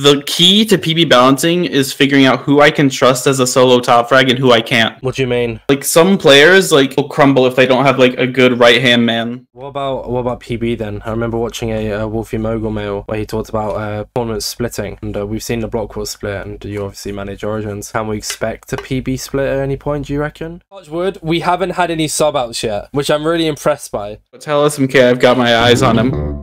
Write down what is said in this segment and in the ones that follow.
the key to PB balancing is figuring out who I can trust as a solo top frag and who I can't. What do you mean? Like some players like will crumble if they don't have like a good right hand man. What about PB then? I remember watching a Wolfie Mogul mail where he talked about tournament splitting, and we've seen the block war split, and you obviously manage Origins. Can we expect a PB split at any point, do you reckon? Touch wood, we haven't had any sub outs yet, which I'm really impressed by. Tell SMK I've got my eyes on him.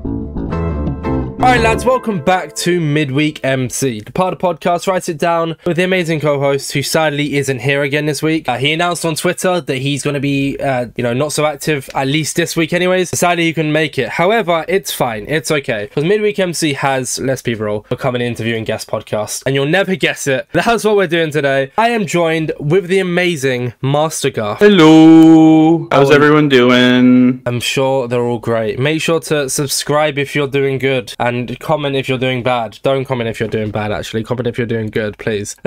Alright lads, welcome back to Midweek MC, the part of the podcast writes it down with the amazing co-host who sadly isn't here again this week. He announced on Twitter that he's going to be, not so active, at least this week anyways. Sadly he couldn't make it. However, it's fine, it's okay. Because Midweek MC has, let's be real, become an interviewing guest podcast. And you'll never guess it. That's what we're doing today. I am joined with the amazing MasterGarf. Hello! How's everyone doing? I'm sure they're all great. Make sure to subscribe if you're doing good. And comment if you're doing bad. Don't comment if you're doing bad, actually. Comment if you're doing good, please.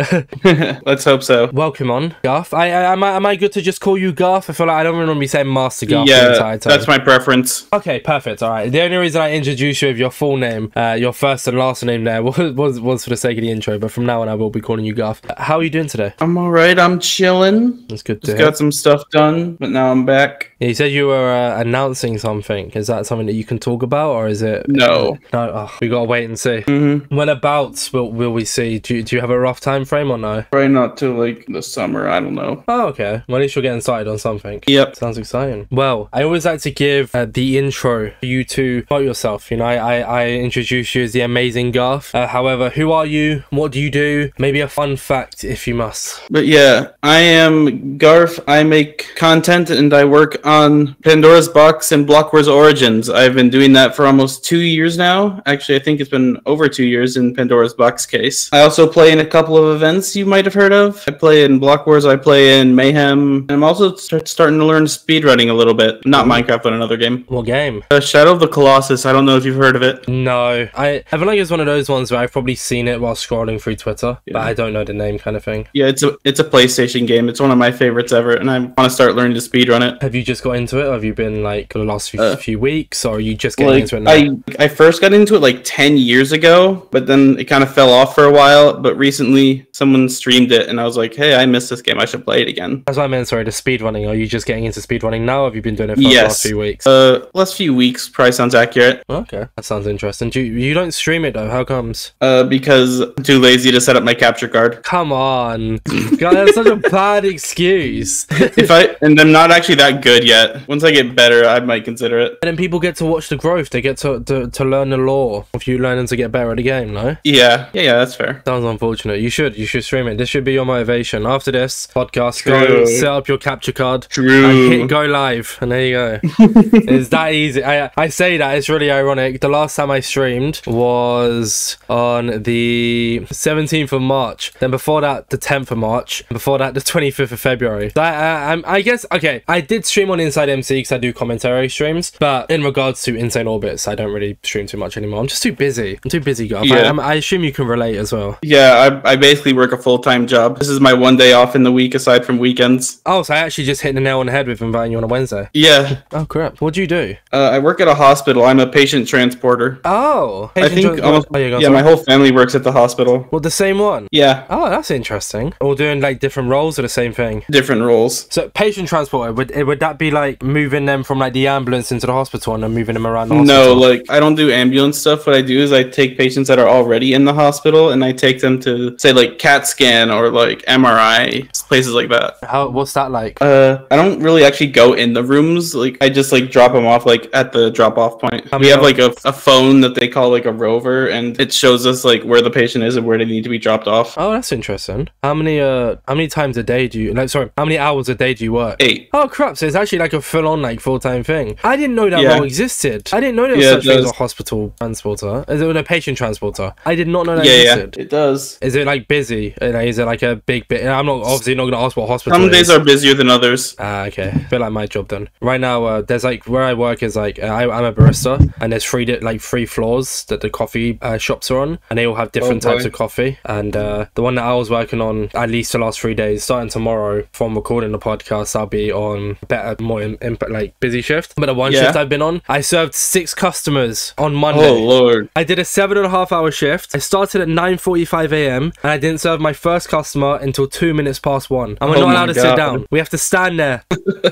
Let's hope so. Welcome on, Garf. Am I good to just call you Garf? I feel like I don't want to be saying Master Garf the entire time. That's my preference. Okay, perfect. All right. The only reason I introduced you with your full name, your first and last name there, was for the sake of the intro. But from now on, I will be calling you Garf. How are you doing today? I'm all right. I'm chilling. That's good to Just hear. got some stuff done, but now I'm back. Yeah, you said you were announcing something. Is that something that you can talk about, or is it? No. No. Oh, we gotta wait and see. Whenabouts will we see? Do you have a rough time frame or no? Probably not till like the summer. I don't know. Oh, okay. Well, at least you're getting started on something. Yep. Sounds exciting. Well, I always like to give the intro for you to about yourself. You know, I introduce you as the amazing Garf. However, who are you? What do you do? Maybe a fun fact if you must. But yeah, I am Garf. I make content and I work on Pandora's Box and Block Wars Origins. I've been doing that for almost 2 years now. Actually, I think it's been over 2 years in Pandora's Box case. I also play in a couple of events you might have heard of. I play in Block Wars, I play in Mayhem, and I'm also starting to learn speedrunning a little bit. Not Minecraft, but another game. What game? Shadow of the Colossus. I don't know if you've heard of it. No. I feel like it's one of those ones where I've probably seen it while scrolling through Twitter, but I don't know the name kind of thing. Yeah, it's a PlayStation game. It's one of my favorites ever, and I want to start learning to speedrun it. Have you just got into it, or have you been like the last few weeks, or are you just getting into it now? I first got into it like 10 years ago, but then it kind of fell off for a while. But recently someone streamed it and I was like, hey, I missed this game, I should play it again. That's what I meant, sorry, the speedrunning. Are you just getting into speedrunning now, or have you been doing it for the last few weeks? Last few weeks probably sounds accurate. Okay, that sounds interesting. You don't stream it though, how comes? Because I'm too lazy to set up my capture card. Come on. God, that's such a bad excuse. And I'm not actually that good yet. Once I get better, I might consider it. And then people get to watch the growth, they get to learn the lore of you learning to get better at the game, no? Yeah, that's fair. Sounds unfortunate. You should stream it. This should be your motivation. After this podcast, True. go set up your capture card. True. And hit go live. And there you go. It's that easy. I say that, it's really ironic. The last time I streamed was on the 17th of March. Then before that, the 10th of March. And before that, the 25th of February. So I guess, okay, I did stream on InsideMC because I do commentary streams. But in regards to Insane Orbitzz, I don't really stream too much anymore. I'm just too busy. I'm too busy, Garf. Yeah. I assume you can relate as well. Yeah, I basically work a full-time job. This is my one day off in the week aside from weekends. Oh, so I actually just hit the nail on the head with inviting you on a Wednesday. Yeah. Oh, crap. What do you do? I work at a hospital. I'm a patient transporter. Oh. I think almost, yeah, my whole family works at the hospital. Well, the same one? Yeah. Oh, that's interesting. All doing like different roles or the same thing? Different roles. So patient transporter, would that be like moving them from like the ambulance into the hospital and then moving them around the hospital? No, like I don't do ambulance stuff. What I do is I take patients that are already in the hospital and I take them to say like CAT scan or like MRI, places like that. What's that like? I don't really actually go in the rooms. Like I just like drop them off like at the drop off point. We have like a phone that they call like a rover, and it shows us like where the patient is and where they need to be dropped off. Oh, that's interesting. How many times a day do you how many hours a day do you work? 8. Oh crap, so it's actually like a full-on like full-time thing. I didn't know that role existed. I didn't know there was such thing as a hospital transporter. Is it a patient transporter? I did not know that existed. It does. Is it like busy? Is it like a big bit? I'm not not gonna ask what hospital. Some days are busier than others. Okay. A bit like my job then. Right now, there's like where I work is like I'm a barista, and there's three floors that the coffee shops are on, and they all have different types of coffee. And the one that I was working on at least the last 3 days, starting tomorrow from recording the podcast, I'll be on better, more like busy shift. But the one shift I've been on, I served 6 customers on Monday. Oh Lord! I did a 7.5-hour shift. I started at 9:45 a.m. and I didn't serve my first customer until 2 minutes past 1. And we're not allowed to sit down. We have to stand there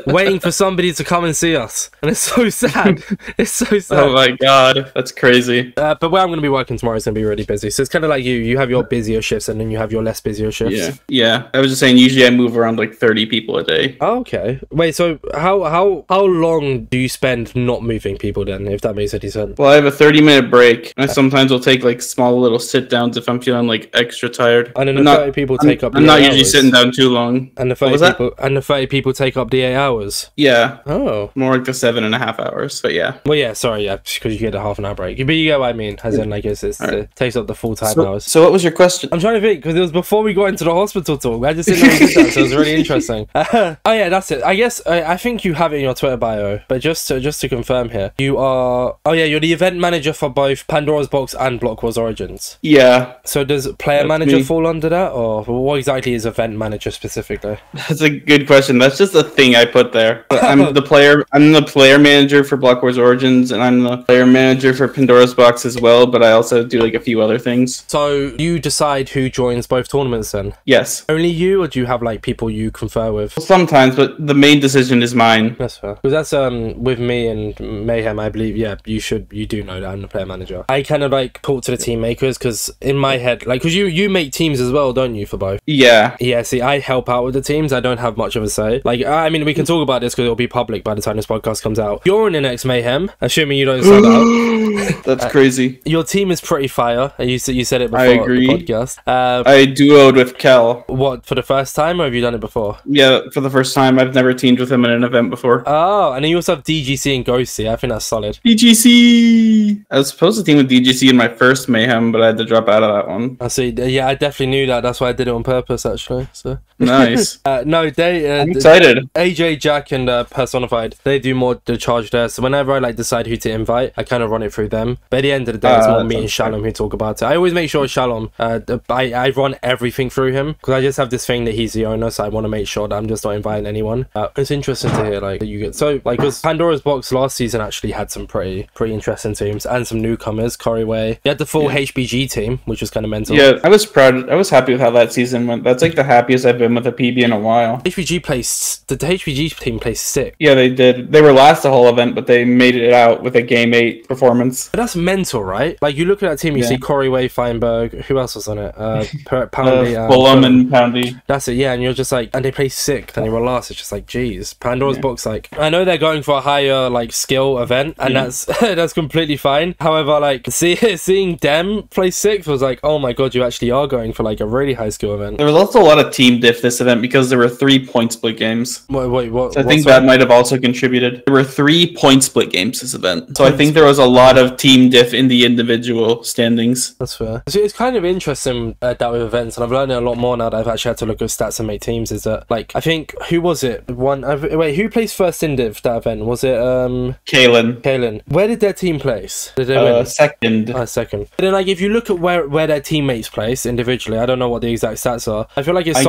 waiting for somebody to come and see us. And it's so sad. It's so sad. Oh my God, that's crazy. But where I'm going to be working tomorrow is going to be really busy. So it's kind of like you have your busier shifts and then you have your less busier shifts. Yeah. I was just saying, usually I move around like 30 people a day. Oh, okay. Wait, so how long do you spend not moving people then, if that makes any sense? Well, I have a 30-minute break. I sometimes will take like small little sit downs if I'm feeling like extra tired. And then the 30 people take up the 8 hours. I'm not usually sitting down too long. And the 30 people take up the 8 hours. Yeah. Oh. More like the 7.5 hours. But yeah. Well, yeah. Sorry, yeah, because you get a half an hour break. But you get what I mean. As in, like, it takes up the full time hours. So what was your question? I'm trying to think because it was before we got into the hospital talk. I just didn't know we did that, so it was really interesting. Oh yeah, that's it. I guess I think you have it in your Twitter bio. But just to confirm here, you are. Oh yeah, you're the event manager for both Pandora's Box and Block Wars Origins. Yeah. So does player manager fall under that, or what exactly is event manager specifically? That's a good question. That's just a thing I put there. But I'm the player manager for Block Wars Origins, and I'm the player manager for Pandora's Box as well. But I also do like a few other things. So you decide who joins both tournaments then? Yes. Only you, or do you have like people you confer with? Sometimes, but the main decision is mine. That's fair. Because that's with me and Mayhem, I believe. Yeah, you do know that I'm the player manager. I kind of like talk to the team makers because in my head, like, because you make teams as well, don't you, for both? Yeah. Yeah. See, I help out with the teams. I don't have much of a say. Like, I mean, we can talk about this because it'll be public by the time this podcast comes out. You're in the next Mayhem, assuming you don't sell out. That's crazy. Your team is pretty fire. You said it before. I agree. The podcast. I duoed with Kel. What, for the first time, or have you done it before? Yeah, for the first time. I've never teamed with him in an event before. Oh, and then you also have DGC and Ghosty. I think that's solid. DGC! I was supposed to team with DGC in my first Mayhem, but I had to drop out of that one. I see. Yeah, I definitely knew that. That's why I did it on purpose, actually. So nice. No, I'm excited. AJ, Jack, and Personified, they do more the charge there. So whenever I like decide who to invite, I kind of run it through them. But at the end of the day, it's more me and Shalom who talk about it. I always make sure Shalom, I run everything through him because I just have this thing that he's the owner, so I want to make sure that I'm just not inviting anyone. It's interesting to hear like that you get because Pandora's Box last season actually had some pretty interesting teams and some newcomers. Corey, you had the full HBG team, which was kind of mental. Yeah, I was proud. I was happy with how that season went. That's like the happiest I've been with a PB in a while. The HBG team placed 6. Yeah, they did. They were last the whole event, but they made it out with a Game 8 performance. But that's mental, right? Like, you look at that team, you see Corey, Feinberg, who else was on it? Poundy. Fulham and Poundy. That's it, yeah, and you're just like, and they placed 6th, and they were last. It's just like, geez. Pandora's Box, like, I know they're going for a higher, like, skill event, and that's completely fine. However, like, seeing them place 6th was like, oh my god, you actually are going for, like, a really high skill event. There was also a lot of team diff this event because there were 3 point split games. Wait, what? So I think that might have also contributed. There were 3 point split games this event. So I think there was a lot of team diff in the individual standings. That's fair. So it's kind of interesting that with events, and I've learned it a lot more now that I've actually had to look at stats and make teams, is that, like, I think, who was it? Who placed first in div that event? Was it, Kalen. Where did their team place? Did they win? Second. Second. But then, like, if you look at where their teammates place individually, I don't know what the exact stats are. I feel like it's I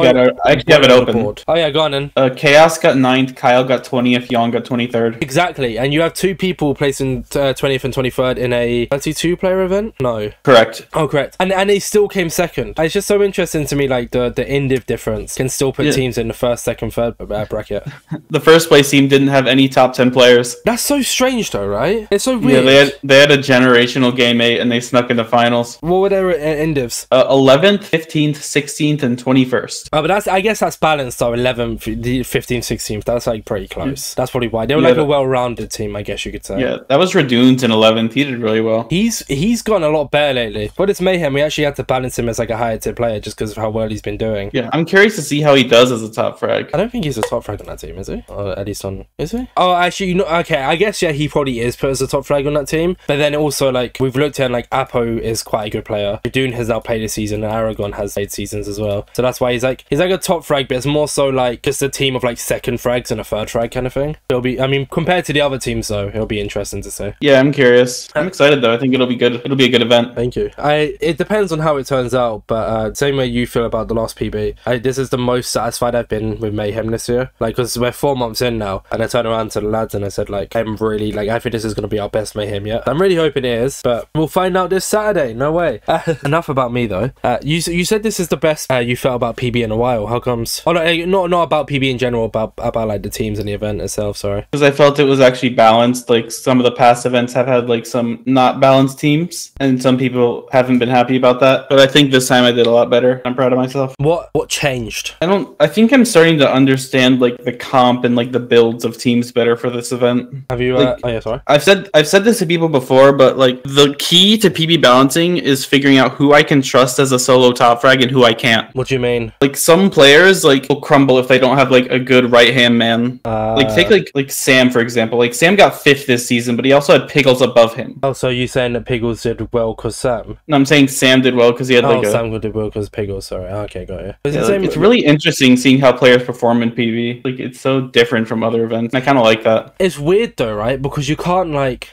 actually have it open. Oh yeah, go on then. Chaos got 9th, Kyle got 20th, Yon got 23rd. Exactly, and you have 2 people placing 20th and 23rd in a 32-player event? No. Correct. Oh, correct. And they still came second. It's just so interesting to me, like, the in-div difference can still put teams in the first, second, third bracket. The first place team didn't have any top 10 players. That's so strange though, right? It's so weird. Yeah, they had a generational Game 8 and they snuck in the finals. What were their in-divs? 11th, 15th, 16th, and 21st. Oh, but I guess that's balanced though. 11th, 15th, 16th. That's like pretty close. That's probably why. They were like a well-rounded team, I guess you could say. Yeah, that was Radoon's in 11th. He did really well. He's gotten a lot better lately. But it's Mayhem. We actually had to balance him as like a higher tier player just because of how well he's been doing. Yeah, I'm curious to see how he does as a top frag. I don't think he's a top frag on that team, is he? Or at least on... Is he? Oh, actually, okay. I guess, yeah, he probably is put as a top frag on that team. But then also, like, we've looked at, and, like, Apo is quite a good player. Radoon has now played a season, and Aragon has played seasons as well. So that's why he's like like a top frag, but it's more so like just a team of like second frags and a third frag kind of thing. It'll be, I mean, compared to the other teams though, it'll be interesting to see. Yeah, I'm curious. I'm excited though. I think it'll be good. It'll be a good event. Thank you. It depends on how it turns out, but same way you feel about the last PB. This is the most satisfied I've been with Mayhem this year. Like, because we're 4 months in now, and I turned around to the lads and I said, like, I'm really, like, I think this is going to be our best Mayhem yet. I'm really hoping it is, but we'll find out this Saturday. No way. Enough about me, though. You said this is the best you felt about PB in a while. How comes? Oh, no, not about PB in general, about like, the teams and the event itself, sorry. Because I felt it was actually balanced. Like, some of the past events have had, like, some not balanced teams, and some people haven't been happy about that. But I think this time I did a lot better. I'm proud of myself. What changed? I think I'm starting to understand, like, the comp and, like, the builds of teams better for this event. Have you, like, oh yeah, sorry. I've said this to people before, but, like, the key to PB balancing is figuring out who I can trust as a solo top frag and who I can't. What do you mean? Like, some players, like, will crumble if they don't have, like, a good right-hand man. Like, take, like Sam, for example. Like, Sam got 5th this season, but he also had Piggles above him. Oh, so you saying that Piggles did well because Sam? No, I'm saying Sam did well because he had, like, Sam did well because Piggles, sorry. Okay, got you. Yeah, like, it's really interesting seeing how players perform in PB. Like, it's so different from other events. I kind of like that. It's weird though, right? Because you can't like,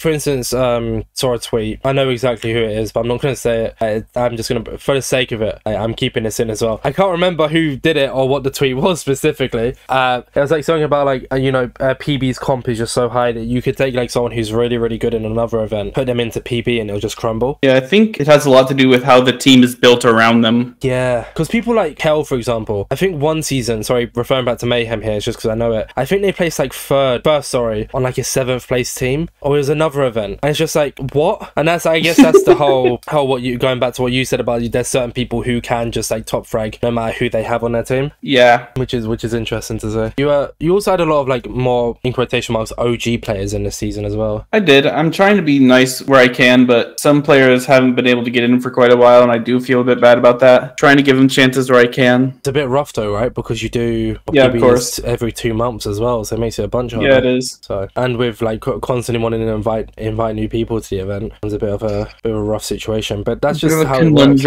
for instance, saw a tweet. I know exactly who it is, but I'm not going to say it. I'm just going to, for the sake of it, I'm keeping this in as well. I can't remember who did it or what the tweet was specifically. It was like something about like, PB's comp is just so high that you could take like someone who's really, really good in another event, put them into PB and it'll just crumble. Yeah, I think it has a lot to do with how the team is built around them. Yeah, because people like Hell, for example, I think one season, sorry, referring back to Mayhem here, it's just because I know it, I think they placed like first, on like a 7th place team, or it was another event, and it's just like, what? And that's, I guess that's the whole going back to what you said about there's certain people who can just like top frag no matter who they have on their team. Yeah, which is interesting to say. You also had a lot of like more, in quotation marks, OG players in this season as well. I did. I'm trying to be nice where I can, but some players haven't been able to get in for quite a while, and I do feel a bit bad about that. Trying to give them chances where I can. It's a bit rough though, right? Because you do, yeah, of course, every 2 months as well, so it makes it a bunch harder. Yeah, it is. So, and with like constantly wanting to invite new people to the event, it's a bit of a rough situation. But that's just how it works.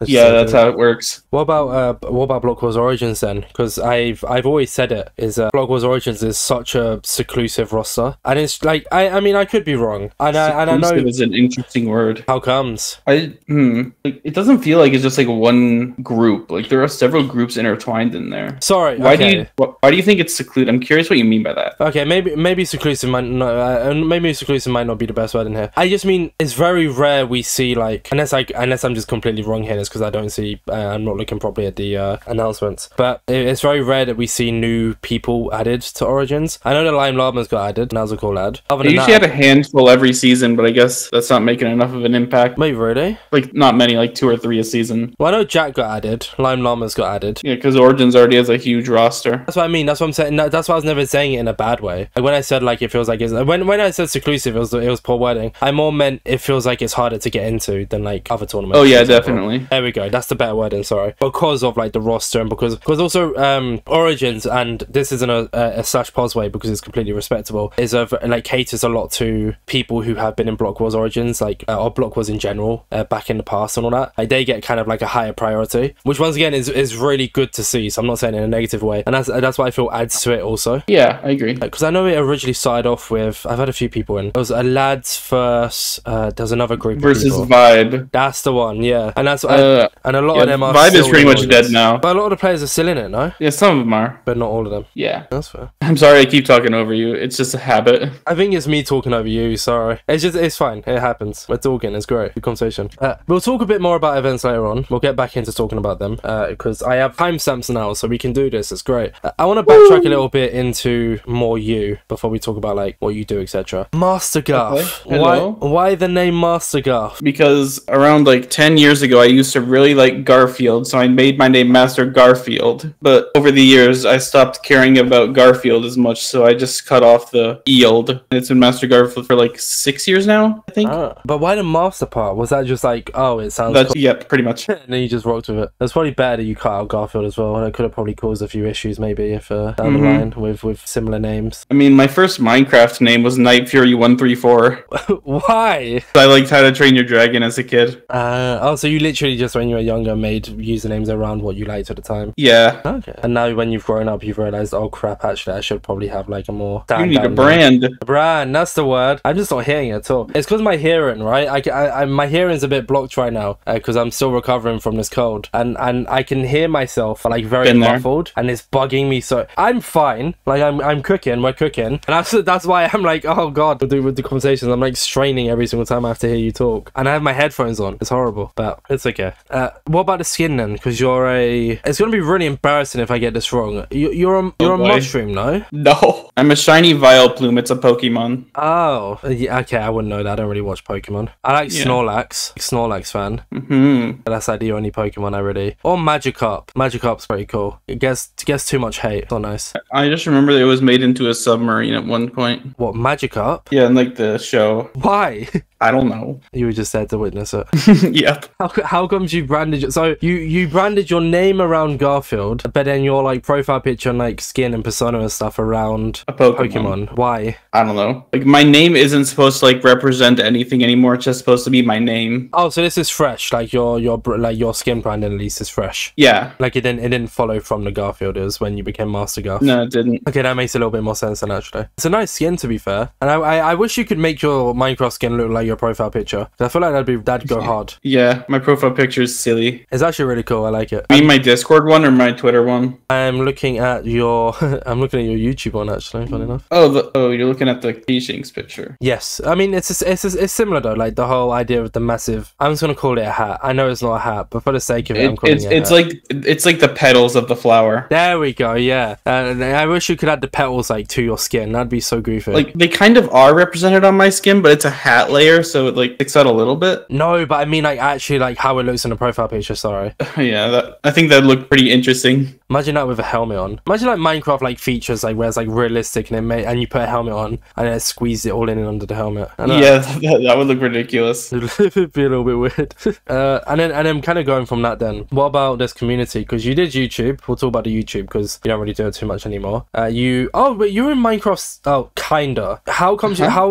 Yeah, that's how it works. What about Block Wars Origins then? Because I've always said it is Block Wars Origins is such a seclusive roster, and it's like I mean I could be wrong, and I know it's an interesting word. How comes? Like, it doesn't feel like it's just like one group. Like there are several groups intertwined in there. Sorry, why do you think it's secluded? I'm curious what you mean by that. Okay, maybe seclusive might not be the best word in here. I just mean it's very rare we see like, unless I'm just completely wrong here, it's because I don't see, I'm not looking properly at the announcements, but it's very rare that we see new people added to Origins. I know that Lime Llama's got added, and that was a cool ad. They usually had a handful every season, but I guess that's not making enough of an impact. Maybe really? Like not many, like 2 or 3 a season. Well, I know Jack got added. Lime Llama's got added. Yeah, because Origins already has a huge roster. That's what I mean. That's what I'm saying. That's why I was never saying it in a bad way. Like when I said like it feels like it's when I said seclusive, it was poor wording. I more meant it feels like it's harder to get into than like other tournaments. Oh yeah, definitely. There we go. That's the better wording. Sorry, because of like the roster and because also Origins, and this isn't a slash pos way because it's completely respectable, is like caters a lot to people who have been in Block Wars Origins, like or Block Wars in general, back in the past and all that. Like they get kind of like a higher priority, which once again is really good to see. So I'm not saying in a negative way, and that's why I feel adds to it also. Yeah, I agree. Because I know it originally started off with, I've had a few people in. There was a lads first. There's another group versus of people. Vibe. That's the one, yeah. And that's and a lot of them are. Vibe is pretty much dead now. But a lot of the players are still in it, no? Yeah, some of them are, but not all of them. Yeah, that's fair. I'm sorry, I keep talking over you. It's just a habit. I think it's me talking over you. Sorry. It's fine. It happens. We're talking. It's great. Good conversation. We'll talk a bit more about events later on. We'll get back into talking about them because I have timestamps now, so we can do this. It's great. I want to backtrack a little bit into more you before we talk about like what you do, etc. MasterGarf. Okay. Why the name MasterGarf? Because around like 10 years ago, I used to really like Garfield, so I made my name Master Garfield. But over the years, I stopped caring about Garfield as much, so I just cut off the Eeld. It's been Master Garfield for like 6 years now, I think. But why the master part? Was that just like, oh, it sounds cool? Yeah, pretty much. And then you just rocked with it. It's probably better that you cut out Garfield as well. And it could have probably caused a few issues maybe if down the line with similar names. I mean, my first Minecraft name was Night Fury 134. Why? I liked How to Train Your Dragon as a kid. Oh, so you literally just when you were younger you usernames around what you liked at the time. Yeah. Okay. And now when you've grown up, you've realized, oh crap, actually I should probably have like a more You need a brand. A brand, that's the word. I'm just not hearing it at all. It's because my hearing, right? My hearing's a bit blocked right now because I'm still recovering from this cold, and I can hear myself like very muffled, and it's bugging me. So I'm fine. Like I'm cooking, we're cooking, and that's why I'm like, oh god, with the conversations, I'm like straining every single time I have to hear you talk, and I have my headphones on. It's horrible, but it's okay. What about the skin then? Because it's gonna be really embarrassing if I get this wrong. You're a mushroom, no? No, I'm a shiny Vileplume. It's a Pokemon. Oh, yeah, okay, I wouldn't know that. I don't really watch Pokemon. I like Snorlax. Snorlax fan. But that's like the only Pokemon I really... Or Magikarp. Magikarp's pretty cool. It gets too much hate. It's not nice. I just remember that it was made into a submarine at one point. What, Magikarp? Yeah, in like the show. Why? I don't know. You were just there to witness it. Yep. How comes you branded... So you branded your name around Garfield, but then your like profile picture and like skin and persona and stuff around a Pokemon. Why? I don't know. Like my name isn't supposed to like represent anything anymore. It's just supposed to be my name. Oh, so this is fresh. Like your skin branding at least is fresh. Yeah. Like it didn't follow from the Garfielders when you became MasterGarf. No, it didn't. Okay, that makes a little bit more sense then actually. It's a nice skin to be fair, and I wish you could make your Minecraft skin look like your profile picture. I feel like that'd go hard. Yeah, my profile picture is silly. It's actually really cool. I like it. You mean my Discord one or my Twitter one? I'm looking at your YouTube one actually. Funny enough. Oh, you're looking at the Keyshinks picture. Yes, I mean it's similar though. Like the whole idea of the massive. I'm just gonna call it a hat. I know it's not a hat, but for the sake of it, I'm calling it a hat. It's like the petals of the flower. There we go. Yeah, I wish you could add the petals like to your skin. That'd be so goofy. Like they kind of are represented on my skin, but it's a hat layer, so it like sticks out a little bit. No, but I mean like actually like how it looks in the profile picture. Sorry. Yeah, I think that'd look pretty interesting. Imagine that with a helmet on. Imagine like Minecraft like features like where it's like realistic and you put a helmet on and then squeeze it all in under the helmet. Yeah, that would look ridiculous. It'd be a little bit weird. and then kind of going from that then, what about this community? Because you did YouTube. We'll talk about the YouTube because you don't really do it too much anymore. But you're in Minecraft. Oh, kinda. How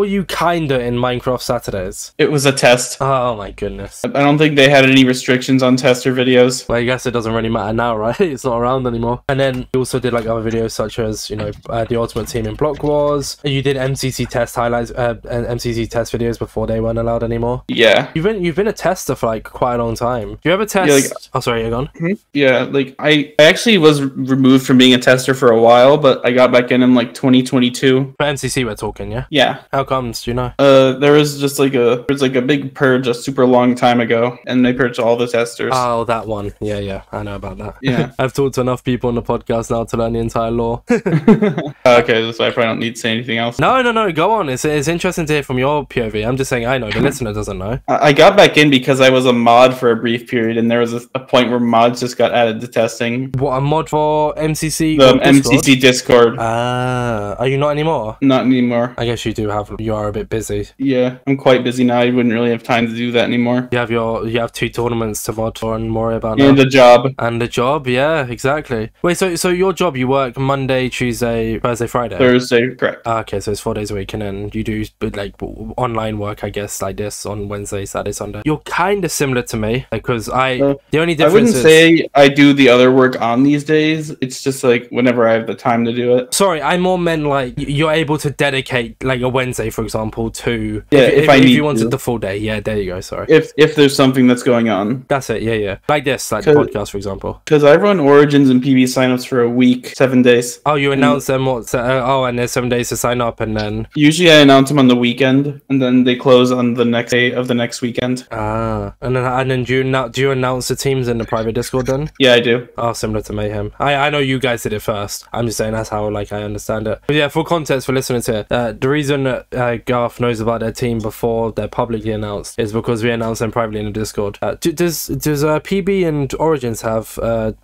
are you kinda in Minecraft Saturdays? It was a test. Oh my goodness. I don't think they had any restrictions on tester videos. Well, I guess it doesn't really matter now, right? It's not around anymore. And then you also did like other videos such as, you know, the Ultimate Team in Block Wars. You did MCC test highlights and MCC test videos before they weren't allowed anymore. Yeah. You've been a tester for like quite a long time. Do you ever test? Yeah, like, oh, sorry, you're gone. Yeah, like I actually was removed from being a tester for a while, but I got back in like 2022. For MCC, we're talking, yeah. Yeah. How comes? Do you know? There was just like a big purge a super long time ago, and they purged all the testers. Oh, that one. Yeah, I know about that. Yeah. I've talked to enough people on the podcast now to learn the entire lore. Okay, so I probably don't need to say anything else. No, go on. It's interesting to hear from your POV. I'm just saying I know. The listener doesn't know. I got back in because I was a mod for a brief period, and there was a point where mods just got added to testing. What, a mod for MCC? The MCC Discord. Are you not anymore? Not anymore. I guess you are a bit busy. Yeah, I'm quite busy now. I wouldn't really have time to do that anymore. You have 2 tournaments to mod for and worry about now. And a job. And a job, yeah, exactly. Wait, so your job, you work Monday, Tuesday, Thursday, Friday? Thursday, correct. Okay, so it's 4 days a week, and then you do like online work, I guess, like this on Wednesday, Saturday, Sunday. You're kind of similar to me because the only difference I wouldn't say I do the other work on these days. It's just like whenever I have the time to do it. Sorry, I more meant like you're able to dedicate like a Wednesday, for example, to if you wanted the full day. Yeah, there you go. Sorry. If there's something that's going on. That's it. Yeah. Like this, like the podcast, for example. Because I run Origins and PB signups for a week, 7 days. Oh, you announce them and there's 7 days to sign up, and then usually I announce them on the weekend, and then they close on the next day of the next weekend. And then do you announce the teams in the private Discord then? Yeah, I do. Oh, similar to Mayhem. I know you guys did it first. I'm just saying that's how like I understand it. But yeah, for context for listeners here, the reason that Garth knows about their team before they're publicly announced is because we announce them privately in the Discord. Does PB and Origins have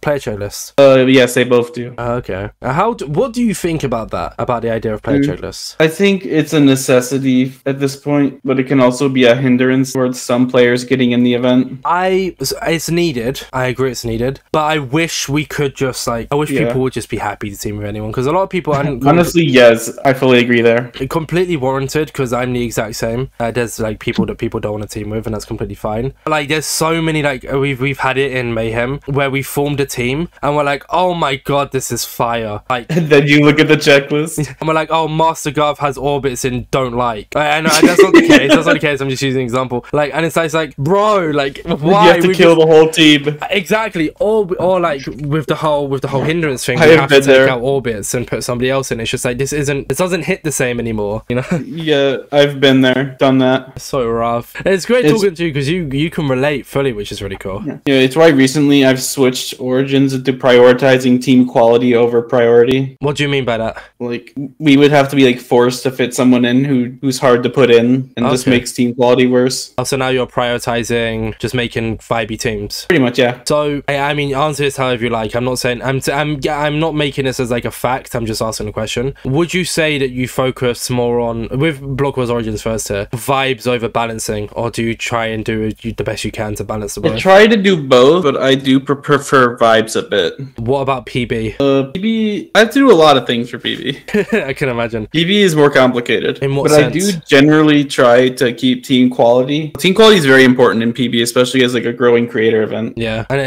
player chain lists? Yes, they both do. Okay. What do you think about that? About the idea of player checklists? I think it's a necessity at this point, but it can also be a hindrance towards some players getting in the event. It's needed. I agree it's needed. But I wish we could just people would just be happy to team with anyone, because a lot of people honestly, yes, I fully agree there. Completely warranted, because I'm the exact same. There's like people that people don't want to team with, and that's completely fine. Like there's so many, like we've had it in Mayhem where we formed a team and we're like, oh my god, this is fire. Like then you look at the checklist and we're like, oh, MasterGarf has Orbitzz in don't like. I know that's not the case. That's not the case. I'm just using an example. Like, and it's like, bro, like why you have to kill the whole team? Exactly. Or like with the whole hindrance thing, we have to take out Orbitzz and put somebody else in. It's just like this doesn't hit the same anymore, you know? Yeah, I've been there, done that. It's so rough. It's great talking to you because you can relate fully, which is really cool. Yeah, it's why recently I've switched Origins to prioritizing team quality over priority. What do you mean by that? Like we would have to be like forced to fit someone in who's hard to put in, and just makes team quality worse. Oh, so now you're prioritizing just making vibey teams. Pretty much, yeah. So I mean, answer this however you like. I'm not saying I'm not making this as like a fact. I'm just asking a question. Would you say that you focus more on, with Block Wars Origins first here, vibes over balancing, or do you try and do the best you can to balance the both? I try to do both, but I do prefer vibes a bit. What about PB? PB, I have to do a lot of things for PB. I can imagine. PB is more complicated. In what but sense? I do generally try to keep team quality. Team quality is very important in PB, especially as like a growing creator event. Yeah, and I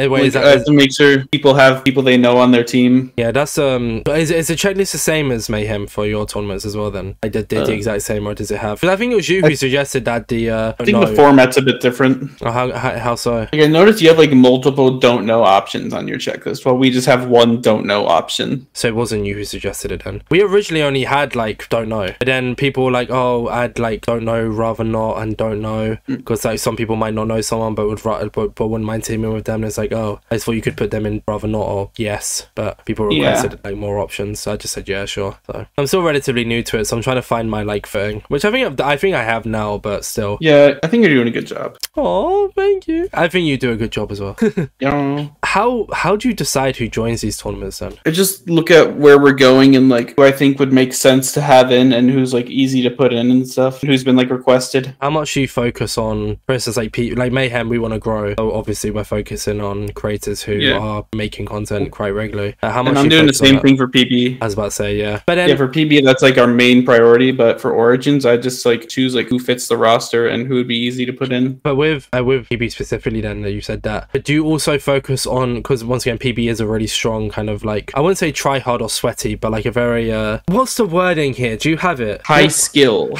have to make sure people have people they know on their team. Yeah, that's But is the checklist the same as Mayhem for your tournaments as well? Then I did the exact same, or does it have? Because I think it was you who suggested that the. I think the format's a bit different. Oh, how so? Like I noticed you have like multiple don't know options on your checklist, while we just have one don't know option. So it wasn't you who suggested it then. We originally only had like don't know, but then people were like, oh, add like don't know rather not and don't know, because like some people might not know someone but wouldn't mind teaming with them. And it's like, oh, I just thought you could put them in rather not or yes, but people requested like more options, so I just said yeah, sure. So I'm still relatively new to it, so I'm trying to find my like thing, which I think I have now, but still. Yeah, I think you're doing a good job. Oh, thank you. I think you do a good job as well. Yeah. How do you decide who joins these tournaments then? I just look at where we're going and like who I think would make sense to have in, and who's like easy to put in and stuff, and who's been like requested. How much do you focus on, for instance, like Mayhem, we want to grow, so obviously we're focusing on creators who are making content quite regularly. How much? And I'm doing the same thing for PB. I was about to say, yeah. But then, for PB that's like our main priority, but for Origins I just like choose like who fits the roster and who would be easy to put in. But with PB specifically then, that you said that, but do you also focus on, because once again PB is a really strong kind of like, I wouldn't say try hard or sweaty, but like a very what's the wording here? Do you have it? High skill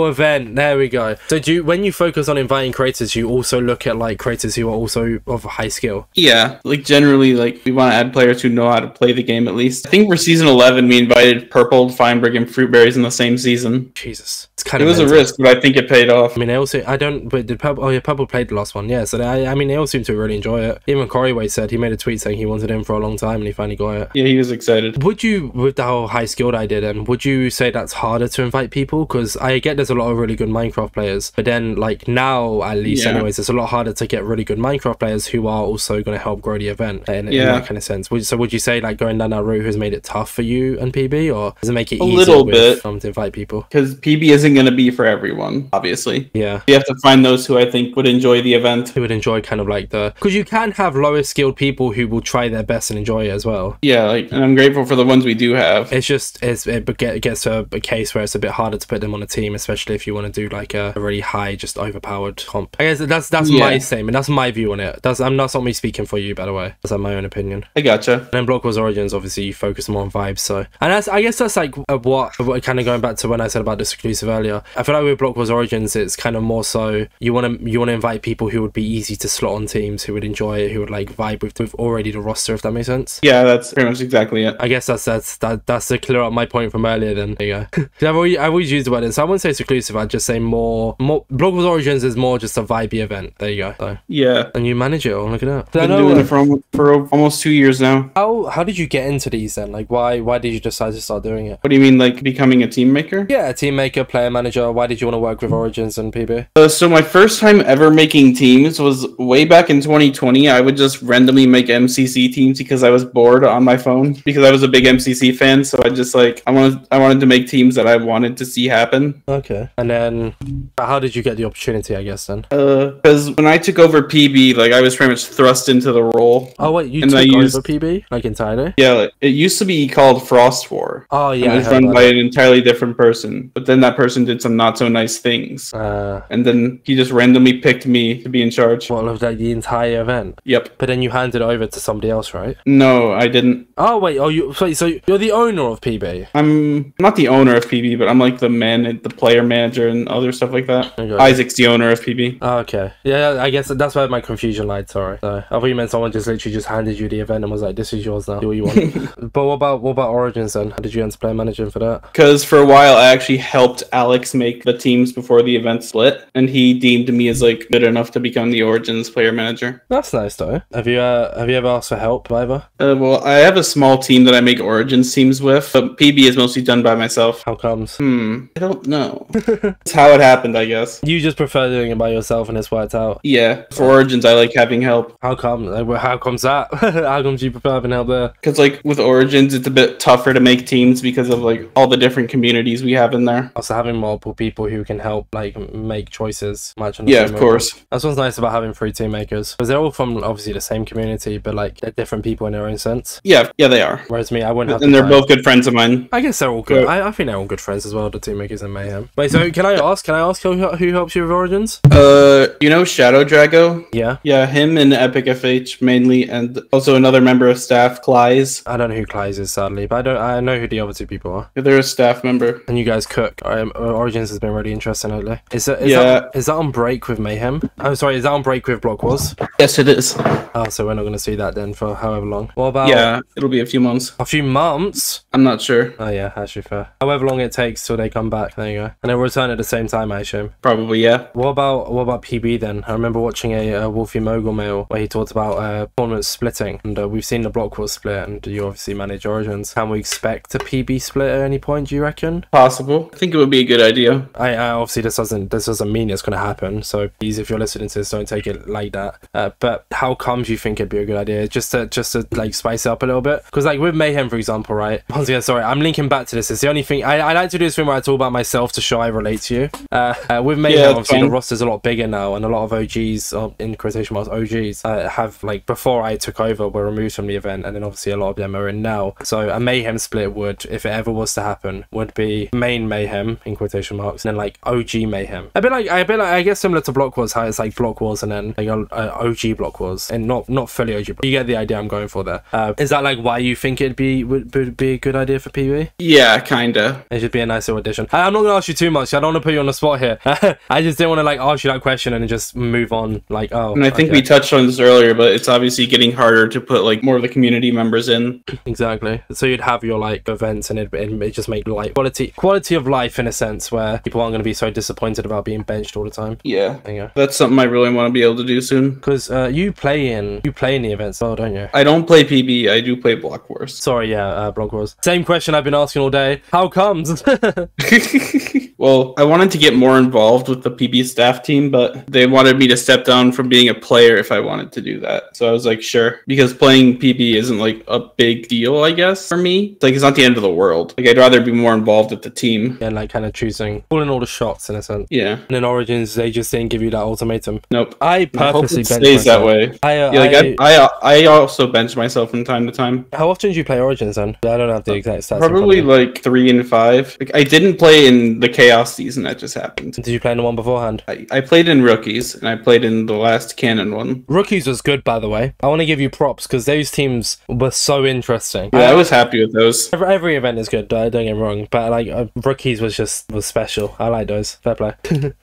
event. There we go. So when you focus on inviting creators, you also look at like creators who are also of high skill? Yeah, like generally like we want to add players who know how to play the game at least. I think for season 11 we invited Purple, Feinberg, and Fruitberries in the same season. Jesus, it was a risk, but I think it paid off. I mean, did Purple? Oh yeah, Purple played the last one. Yeah, so I mean, they all seem to really enjoy it. Even Corey said, he made a tweet saying he wanted him for a long time and he finally got it. Yeah, he was excited. Would you, with the whole high skilled idea then, would you say that's harder to invite people? Because I get there's a lot of really good Minecraft players, but then like now at least anyways, it's a lot harder to get really good Minecraft players who are also going to help grow the event in that kind of sense. Would you say like going down that route has made it tough for you and PB, or does it make it easier little bit to invite people? Because PB isn't going to be for everyone, obviously. Yeah, you have to find those who I think would enjoy the event, who would enjoy kind of like because you can have lower skilled people who will try their best and enjoy it as well. Yeah, like, and I'm grateful for the ones we do have. It's just it gets to a case where it's a bit harder to put them on a team, especially if you want to do like a really high, just overpowered comp. I guess that's my statement. That's my view on it. That's not me speaking for you, by the way. That's my own opinion. I gotcha. And then Block Wars Origins, obviously you focus more on vibes. So, and I guess that's like what kind of going back to when I said about this exclusive earlier. I feel like with Block Wars Origins, it's kind of more so you want to invite people who would be easy to slot on teams, who would enjoy it, who would like vibe with already the roster, if that makes sense. Yeah, that's pretty much exactly it. I guess that's to clear up my point from earlier. Then there you go. I've always used the word, so I wouldn't say it's exclusive. I'd just say more. Block Wars Origins is more just a vibey event. There you go. So, yeah, and you manage it all. Look at that. I've been doing it for almost 2 years now. How did you get into these then? Like why did you decide to start doing it? What do you mean, like becoming a team maker? Yeah, a team maker, player manager. Why did you want to work with Origins and PB? So my first time ever making teams was way back in 2020. I would just randomly make MCC teams because I was bored on my phone because I was a big MCC fan. So I just like I wanted to make teams that I wanted to see happen. Okay. And then how did you get the opportunity, I guess, then? Because when I took over PB, like I was pretty much thrust into the role. Oh wait, you took over PB like entirely? Yeah, it used to be called Frost War. Oh yeah, it was run by an entirely different person. But then that person did some not so nice things, and then he just randomly picked me to be in charge. What, of like the entire event? Yep. But then you handed it over to somebody else, right? No, I didn't. Oh wait, so you're the owner of PB? I'm not the owner of PB, but I'm like the player manager and other stuff like that. Okay. Isaac's the owner of PB. Oh, okay. Yeah, I guess that's where my confusion lied. Sorry. So, I thought you meant someone just literally just handed you the event and was like, "This is yours now. Do what you want." But what about Origins then? How did you enter player managing for that? Because for a while I actually helped Alex make the teams before the event split, and he deemed me as like good enough to become the Origins player manager. That's nice though. Have you ever asked for help either? Well, I have a small team that I make Origins teams with, but PB is mostly done by myself. How comes? I don't know. That's how it happened, I guess. You just prefer doing it by yourself and it's worked out. Yeah, for Origins I like having help. How come? How comes that? How comes you prefer having help there? Because like with Origins it's a bit tougher to make teams because of like all the different communities we have in there. Also having multiple people who can help like make choices match. Yeah, of course. That's what's nice about having 3 team makers, because they're all from obviously the same community, but like they're different people in their own sense. Yeah, they are. Whereas me, I wouldn't have. And they're both good friends of mine. I guess they're all good. I think they're all good friends as well, the team makers in Mayhem. Wait, so can I ask who helps you with Origins? You know Shadow Drago? Yeah, him and Epic FH mainly, and also another member of staff, Clies. I don't know who Clies is, sadly, but I know who the other 2 people are. They're a staff member. And you guys cook. Origins has been really interesting lately. Is that on break with Mayhem? Oh, sorry, is that on break with Block Wars? Yes, it is. Oh, so we're not going to see that then for however long. What about? Yeah, it'll be a few months. A few months? I'm not sure. Oh yeah, actually fair. However long it takes till they come back, there you go. And they'll return at the same time, I assume. Probably, yeah. What about PB then? I remember watching a Wolfie Mogul mail where he talked about tournaments splitting, and we've seen the Block Wars split, and you obviously manage Origins. Can we expect a PB split at any point, do you reckon? Possible. I think it would be a good idea. I obviously this doesn't mean it's going to happen, so please, if you're listening to this, don't take it like that. But how comes you think it'd be a good idea? Just to like spice it up a little bit? Because like with Mayhem, for example, right? Once again, sorry, I'm linking back to this. It's the only thing I like to do this thing where I talk about myself to show I relate to you. With Mayhem, obviously the roster's a lot bigger now, and a lot of OGs, in quotation marks, OGs, have like before I took over were removed from the event, and then obviously a lot of them are in now. So a Mayhem split would, if it ever was to happen, would be main Mayhem in quotation marks, and then like OG Mayhem. A bit like I guess similar to Block Wars, how it's like Block Wars and then like OG Block Wars, and not fully OG. You get the idea I'm going for there. Is that like why you think would be a good idea for PB? Yeah, kinda. It should be a nice little addition. I'm not gonna ask you too much. I don't want to put you on the spot here. I just didn't want to like ask you that question and then just move on. Like, oh. And I think we touched on this earlier, but it's obviously getting harder to put like more of the community members in. Exactly. So you'd have your like events, and it just make like quality of life in a sense where people aren't going to be so disappointed about being benched all the time. Yeah. There you go. That's something I really want to be able to do soon. Because you play in the events, oh, don't you? I don't play PB. I do play Block Wars. Sorry, yeah, Block Wars. Same question I've been asking all day. How comes? Well, I wanted to get more involved with the PB staff team, but they wanted me to step down from being a player if I wanted to do that. So I was like, sure. Because playing PB isn't like a big deal, I guess, for me. It's like, it's not the end of the world. Like, I'd rather be more involved with the team. And like kind of calling all the shots in a sense. Yeah. And in Origins, they just didn't give you that ultimatum. Nope. I purposely bench stays myself. that way. I also bench myself from time to time. How often do you play Origins then? I don't have the exact stats. Probably like 3 and 5. Like, I didn't play in the Chaos season that just happened. Did you play in the one beforehand? I played in Rookies, and I played in the last Canon one. Rookies was good, by the way. I want to give you props because those teams were so interesting. Yeah, I was happy with those. Every event is good, don't get me wrong, but like Rookies was special. I like those. Fair play.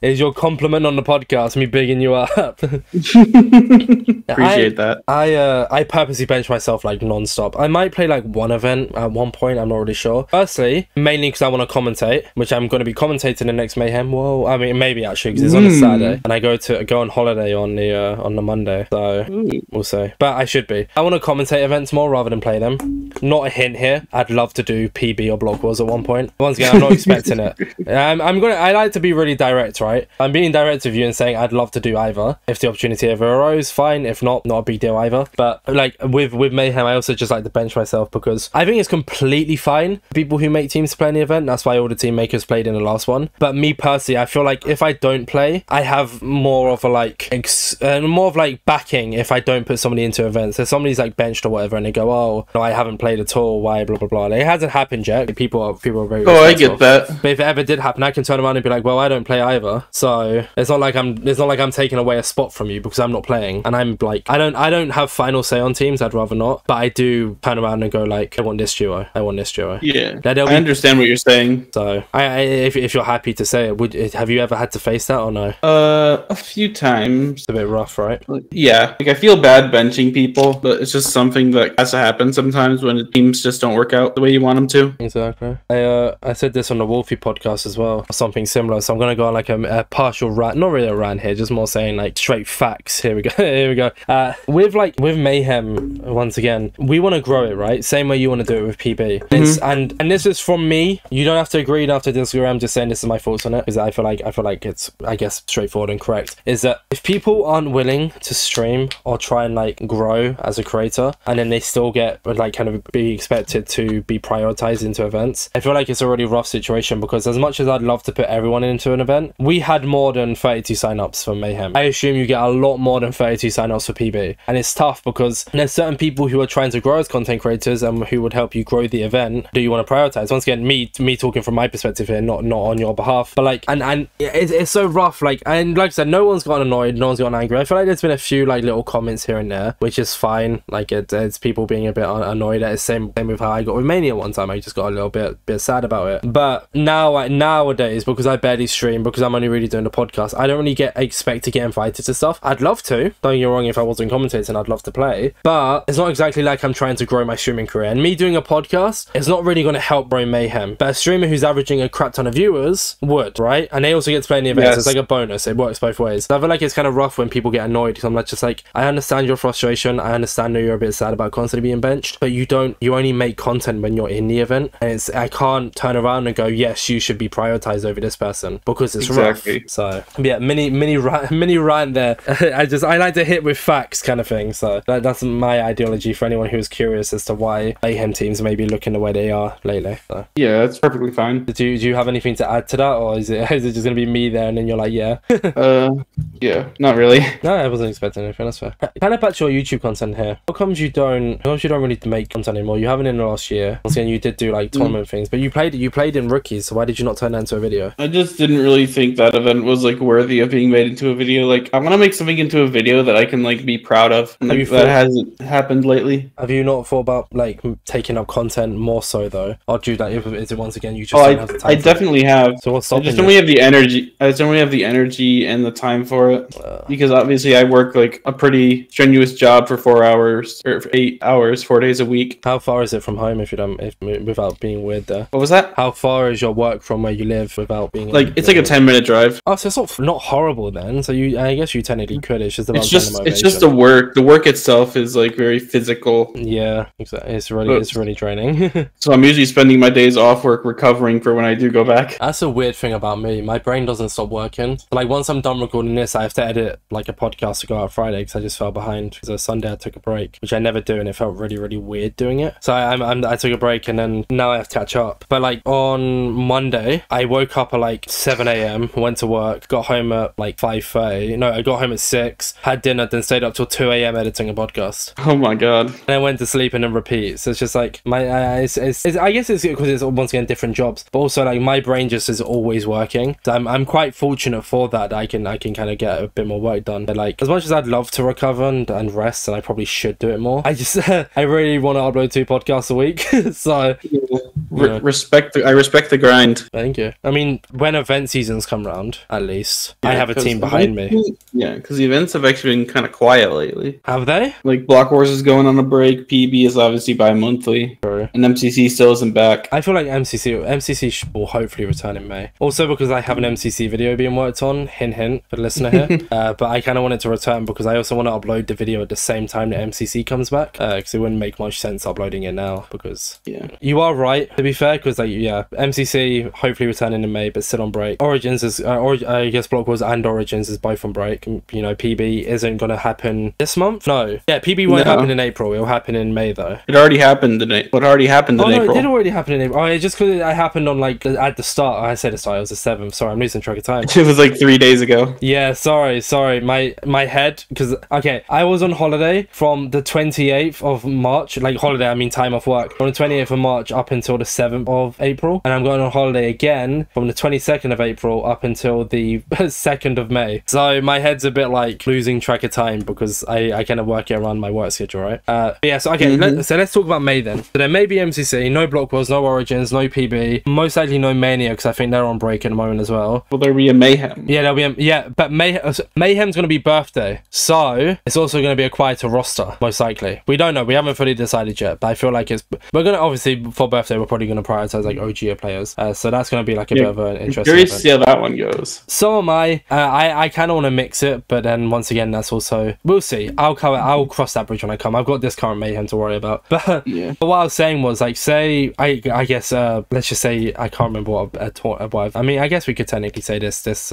Is your compliment on the podcast me bigging you up? Appreciate that. I purposely bench myself like non-stop. I might play like one event at one point, I'm not really sure. Firstly, mainly because I want to commentate, which I'm going to be commentating the next Mayhem. Well, I mean, maybe actually, because it's on a Saturday, and I go on holiday on the Monday, so we'll see. But I should be. I want to commentate events more rather than play them. not a hint here, I'd love to do PB or Block Wars at one point. Once again, I'm not expecting it. I like to be really direct, right? I'm being direct with you and saying I'd love to do either. If the opportunity ever arose, fine. If not, not a big deal either. But like with Mayhem, I also just like to bench myself because I think it's completely fine for people who make teams to play in the event. That's why all the team makers played in the last one. But me personally, I feel like if I don't play, I have more of a like backing if I don't put somebody into events. So somebody's like benched or whatever and they go, oh no, I haven't played at all, why blah blah blah. Like, it hasn't happened yet. People are very I get that. But if it ever did happen, I can turn around and be like, well, I don't play either. So it's not like I'm taking away a spot from you because I'm not playing. And I'm like, I don't have final say on teams, I'd rather not. But I do turn around and go like, I want this duo. Yeah, I understand what you're saying. So if you're happy to say it, have you ever had to face that or no? A few times. It's a bit rough, right? Yeah, like I feel bad benching people, but it's just something that has to happen sometimes when teams just don't work out the way you want them to. Exactly. I said this on the Wolfie podcast as well, something similar. So I'm gonna go on like a partial rant, not really a rant here, just more saying like straight facts. Here we go. Here we go. With Mayhem, once again, we want to grow it, right? Same way you want to do it with PB. And this is from me. You don't have to agree, you don't have to disagree. I'm just saying this is my thoughts on it because I feel like it's, I guess, straightforward and correct. Is that if people aren't willing to stream or try and like grow as a creator, and then they still get like kind of be expected to be prioritized into events, I feel like it's a really rough situation because as much as I'd love to put everyone into an event, we had more than 32 signups for Mayhem. I assume you get a lot more than 32 signups for PB, and it's tough because there's certain people who are trying to grow as content creators and who would help you grow the event. Do you want to prioritize? Once again, me talking from my perspective here, not on your behalf, but like, and it's so rough. Like, and like I said, no one's gotten annoyed, no one's gotten angry. I feel like there's been a few like little comments here and there, which is fine. Like it's people being a bit annoyed. It's same with how I got with Mania one time. I just got a little bit sad about it. But nowadays, because I barely stream, because I'm only really doing the podcast, I don't really expect to get invited to stuff. I'd love to, don't get me wrong, if I wasn't commentating I'd love to play, but it's not exactly like I'm trying to grow my streaming career, and me doing a podcast is not really going to help grow Mayhem. But a streamer who's averaging a crap ton of viewers would, right? And they also get to play in the events. Yes. It's like a bonus. It works both ways. So I feel like it's kind of rough when people get annoyed because I'm like, just like, I understand your frustration, I understand that you're a bit sad about constantly being benched, but you only make content when you're in the event, and I can't turn around and go, yes, you should be prioritized over this person because it's rough. So yeah, mini rant there. I like to hit with facts kind of thing. So that's my ideology for anyone who's curious as to why Mayhem teams may be looking the way they are lately. So yeah, that's perfectly fine. Do you have anything to add to that, or is it just gonna be me there and then you're like, yeah? Yeah, not really. No, I wasn't expecting anything. That's fair. Kind of back to your YouTube content here. How comes you don't really make content anymore? You haven't in the last year. Once again, you did do like tournament things, but you played in rookies. So why did you not turn that into a video? I just didn't really think that event was like worthy of being made into a video. Like, I want to make something into a video that I can like be proud of. Like, that hasn't happened lately. Have you not thought about like taking up content more so though, or do that? Is it once again you just don't have the time? I definitely have. So what's stopping you? I just don't really have the energy. I just don't really have the energy and the time for it because obviously I work like a pretty strenuous job for 4 hours or for 8 hours, 4 days a week. How far is it from home without being weird there? What was that? How far is your work from where you live without being like it's like a 10-minute drive. Oh, so it's not horrible then. So I guess you technically could. It's just the work. The work itself is like very physical. Yeah, exactly. It's really draining. So I'm usually spending my days off work recovering for when I do go back. That's a weird thing about me. My brain doesn't stop working. Like once I'm done recording this, I have to edit like a podcast to go out Friday because I just fell behind. Because Sunday I took a break, which I never do, and it felt really weird doing it. So I took a break, and then now I have to catch up. But like on Monday, I woke up at like 7 a.m, went to work, got home at like 5:30. No, I got home at 6, had dinner, then stayed up till 2 a.m. editing a podcast. Oh my god. And I went to sleep and then repeat. So it's just like I guess it's because it's once again different jobs, but also like my brain just is always working. So I'm quite fortunate for that. I can kind of get a bit more work done. But like as much as I'd love to recover and rest, and I probably should do it more, I just I really want to upload 2 podcasts a week. So I respect the grind. Thank you. I mean, when event seasons come around, at least I have a team behind me. Yeah, because the events have actually been kind of quiet lately. Have they? Like Block Wars is going on a break. PB is obviously bi-monthly. true. And MCC still isn't back. I feel like MCC will hopefully return in May. Also because I have an MCC video being worked on, hint hint for the listener here. But I kind of want it to return because I also want to upload the video at the same time that MCC comes back. Because it wouldn't make much sense uploading it now because you are right, to be fair, because like MCC hopefully returning in May but still on break. Origins is I guess Block Wars and Origins is both on break. You know, PB isn't gonna happen this month. No, PB won't happen in April. It'll happen in May though. It already happened in April. It already happened in April. No, it did already happen in April. Oh, it just because it happened on like at the start. I said the start. It was the 7th. Sorry, I'm losing track of time. It was like 3 days ago. Yeah, sorry. My head, because I was on holiday from the 28th of March. Like holiday, I mean time off work. From the 28th of March up until the 7th of April, and I'm going on holiday again from the 22nd of April up until the 2nd of May. So my head's a bit like losing track of time because I kind of work it around my work schedule, right? So let's talk about May then. So there may be MCC, no Block Wars, no Origins, no PB, most likely no Mania because I think they're on break at the moment as well. Will there be a Mayhem? Yeah, there'll be but Mayhem's going to be birthday, so it's also going to be a quieter roster, most likely. We don't know. We haven't fully decided yet, but I feel like we're going to, obviously, for birthday, we're probably going to prioritize like OG players. So that's going to be like a bit of an interesting curious to see how that one goes. So am I. I kind of want to mix it, but then once again, that's also, we'll see. I'll cross that bridge when I come. I've got this current Mayhem to worry about. But what I was saying was like, say, I guess, let's just say, I can't remember what I mean, I guess we could technically say this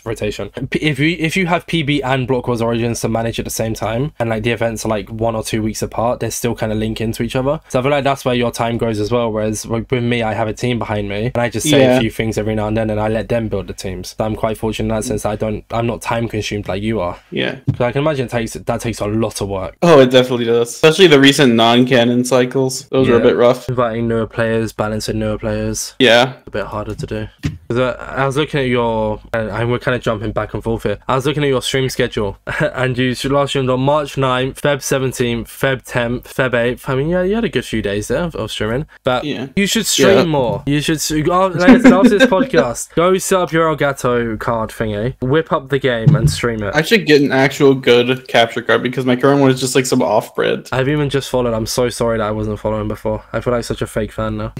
rotation. If you have PB and Block Wars Origins to manage at the same time, and like the events are like 1 or 2 weeks apart, they're still kind of link into each other. So I feel like that's where your time goes as well. Whereas with me, I have a team behind me, and I just say a few things every now and then, and I let them build the teams. So I'm quite fortunate in that sense. I'm not time consumed like you are. Yeah. Because I can imagine that takes a lot of work. Oh, it definitely does. Especially the recent non-canon cycles. Those were a bit rough. Inviting newer players, balancing newer players. Yeah. A bit harder to do. I was looking at your, and we're kind of jumping back and forth here. I was looking at your stream schedule, and you last streamed on March 9th, Feb 17th, Feb 10th, Feb 8th. I mean, you had a good few days there of streaming, but you should stream more. You should, like I said, after this podcast, go set up your Elgato card thingy, whip up the game, and stream it. I should get an actual good capture card because my current one is just like some off-brand. I've even just followed. I'm so sorry that I wasn't following before. I feel like such a fake fan now.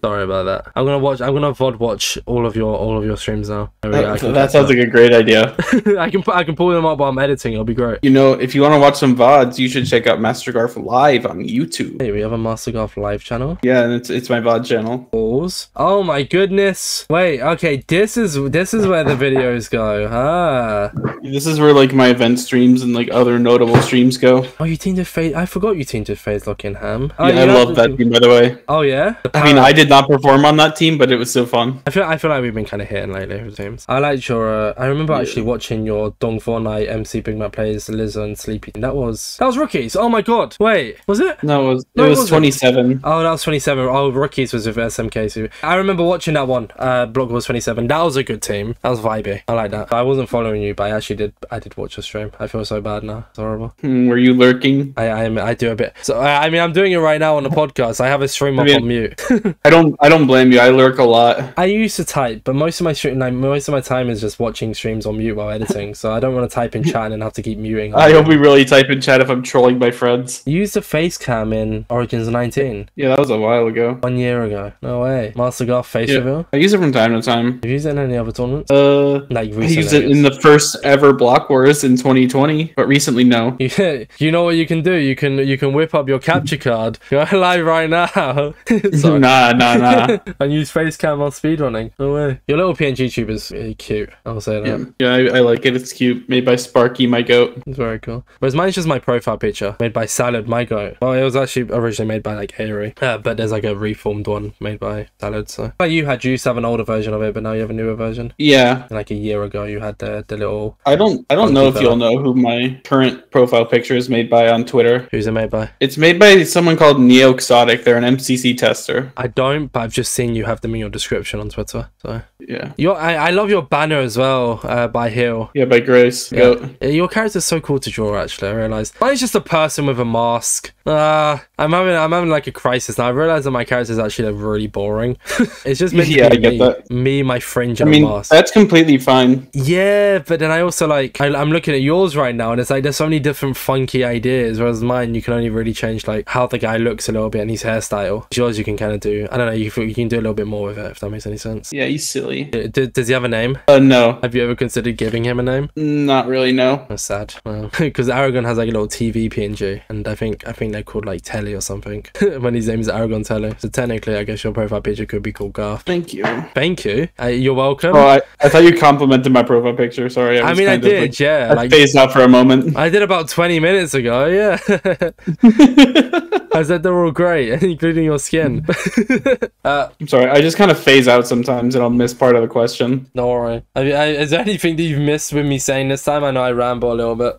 Sorry about that. I'm gonna VOD watch all of your streams now. That sounds like a great idea. I can pull them up while I'm editing. It'll be great. You know, if you want to watch some VODs, you should check out MasterGarf Live on YouTube. Hey, we have a MasterGarf Live channel. Yeah, and it's my VOD channel. Pause. Oh my goodness. Wait. Okay. This is where the videos go. This is where like my event streams and like other notable streams go. Oh, you teamed with FaZe. I forgot you teamed with FaZe Lockingham. Oh, yeah, I love that team, by the way. Oh yeah. I mean, I did not perform on that team, but it was so fun. I feel like we've been kind of hitting lately with teams. I liked your. I remember actually watching your Dongfor Night MC Big Map Plays, Liz and Sleepy. That was Rookies. Oh my god. Wait, was it? No, it was 27. Oh, that was 27. Oh, Rookies was with SMK. I remember watching that one. Block was 27. That was a good team. That was vibey. I like that. I wasn't following you, but I did watch your stream. I feel so bad now. It's horrible. Were you lurking? I do a bit. So I mean, I'm doing it right now on the podcast. I have a stream up on mute. I don't blame you. I lurk a lot. I used to type, but most of my time is just watching streams on mute while editing. So I don't want to type in chat and have to keep muting. I only really type in chat if I'm trolling my friends. You used a face cam in Origins 19. Yeah, that was a while ago. 1 year ago. No way. MasterGarf face reveal. I use it from time to time. Have you used it in any other tournaments? Like recently, I used it in the first ever Block Wars in 2020, but recently no. You know what you can do? You can whip up your capture card. Go live right now. Nah. And use face cam on speedrunning. No way. Your little PNG tube is really cute. I'll say that. Yeah, I like it. It's cute. Made by Sparky, my goat. It's very cool. Whereas mine's just my profile picture, made by Salad, my goat. Well, it was actually originally made by like Aerie. But there's like a reformed one made by Salad. So like you used to have an older version of it, but now you have a newer version. Yeah. And like a year ago, you had the little. I don't know if you'll know who my current profile picture is made by on Twitter. Who's it made by? It's made by someone called Neoxotic. They're an MCC tester. I don't, but I've just seen you have them in your description on Twitter. So Yeah. I love your banner as well, by Hill. Yeah, by Grace. Yeah. Your character's so cool to draw, actually, I realised. Mine's just a person with a mask. I'm having like a crisis now. I realised that my character's actually like, really boring. It's just meant to be me, my fringe, and a mask. That's completely fine. Yeah, but then I also like, I'm looking at yours right now, and it's like, there's so many different funky ideas, whereas mine, you can only really change like how the guy looks a little bit and his hairstyle. Yours, you can kind of do, I don't know, you can do a little bit more with it, if that makes any sense. Yeah, he's silly. Does he have a name? No. Have you ever considered giving him a name? Not really, no. That's sad. Because Aragon has like a little TV PNG, and I think they're called like Telly or something when his name is Aragon Telly. So technically, I guess your profile picture could be called Garf. Thank you. Thank you. You're welcome. Oh, I thought you complimented my profile picture. Sorry. I mean, I did, like, yeah. I phased out for a moment. I did about 20 minutes ago, yeah. I said they're all great, including your skin. I'm sorry, I just kind of phase out sometimes and I'll miss part of the question. Don't worry. Is there anything that you've missed with me saying this time? I know I ramble a little bit.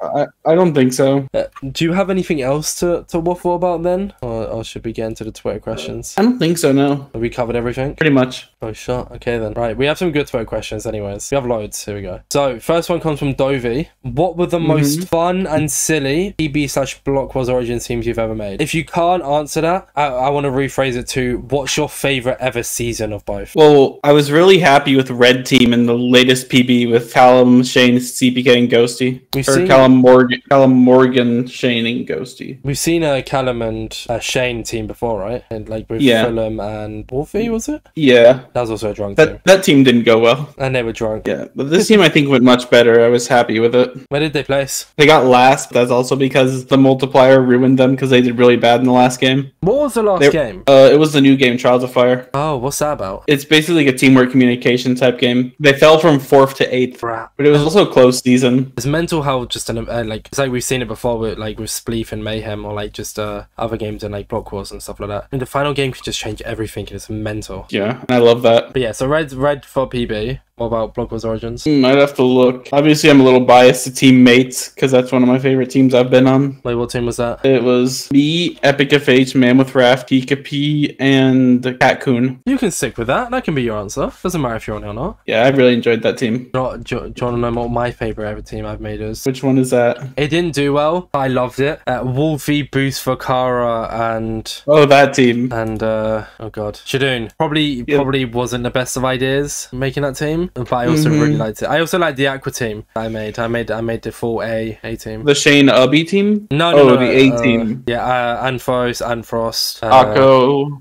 I don't think so. Do you have anything else to waffle about then? Or should we get into the Twitter questions? I don't think so, no. Have we covered everything? Pretty much. Oh, shit. Okay, then. Right, we have some good Twitter questions anyways. We have loads. Here we go. So, first one comes from Dovey. What were the most fun and silly PB/Block Wars Origins teams you've ever made? If you can't answer that, I want to rephrase it to, what's your favorite ever season of both? Well, I was really happy with Red Team in the latest PB with Callum, Shane, CPK, and Ghosty. Callum, Morgan, Shane, and Ghosty. We've seen a Callum and Shane team before, right? And like with Fulham and Wolfie, was it? Yeah. That was also a drunk team. That team didn't go well. And they were drunk. Yeah, but this team I think went much better. I was happy with it. Where did they place? They got last. That's also because the multiplier ruined them because they did really bad in the last game. What was the last game? It was the new game, Trials of Fire. Oh, what's that about? It's basically like a teamwork communication type game. They fell from 4th to 8th, but it was also a close season. It's mental how just like it's like we've seen it before with Spleef and Mayhem, or like just other games in like Block Wars and stuff like that. And the final game could just change everything, and it's mental. Yeah, and I love that. But yeah, so red for PB. What about Block Wars Origins? I'd have to look. Obviously, I'm a little biased to Teammates because that's one of my favorite teams I've been on. Wait, what team was that? It was me, Epic FH, Mammoth Raft, Kika P, and Catcoon. You can stick with that. That can be your answer. Doesn't matter if you're on it or not. Yeah, I really enjoyed that team. Do you want to know what my favorite ever team I've made is? Which one is that? It didn't do well, but I loved it. Wolfie, Boost for Kara, and... Oh, that team. And, oh god. Shadoon. Probably wasn't the best of ideas making that team, but I also really liked it. I also liked the Aqua team I made. I made the full A team. The Shane Ubby team? No, the A team. Yeah, Anthos, Anfrost, Akko,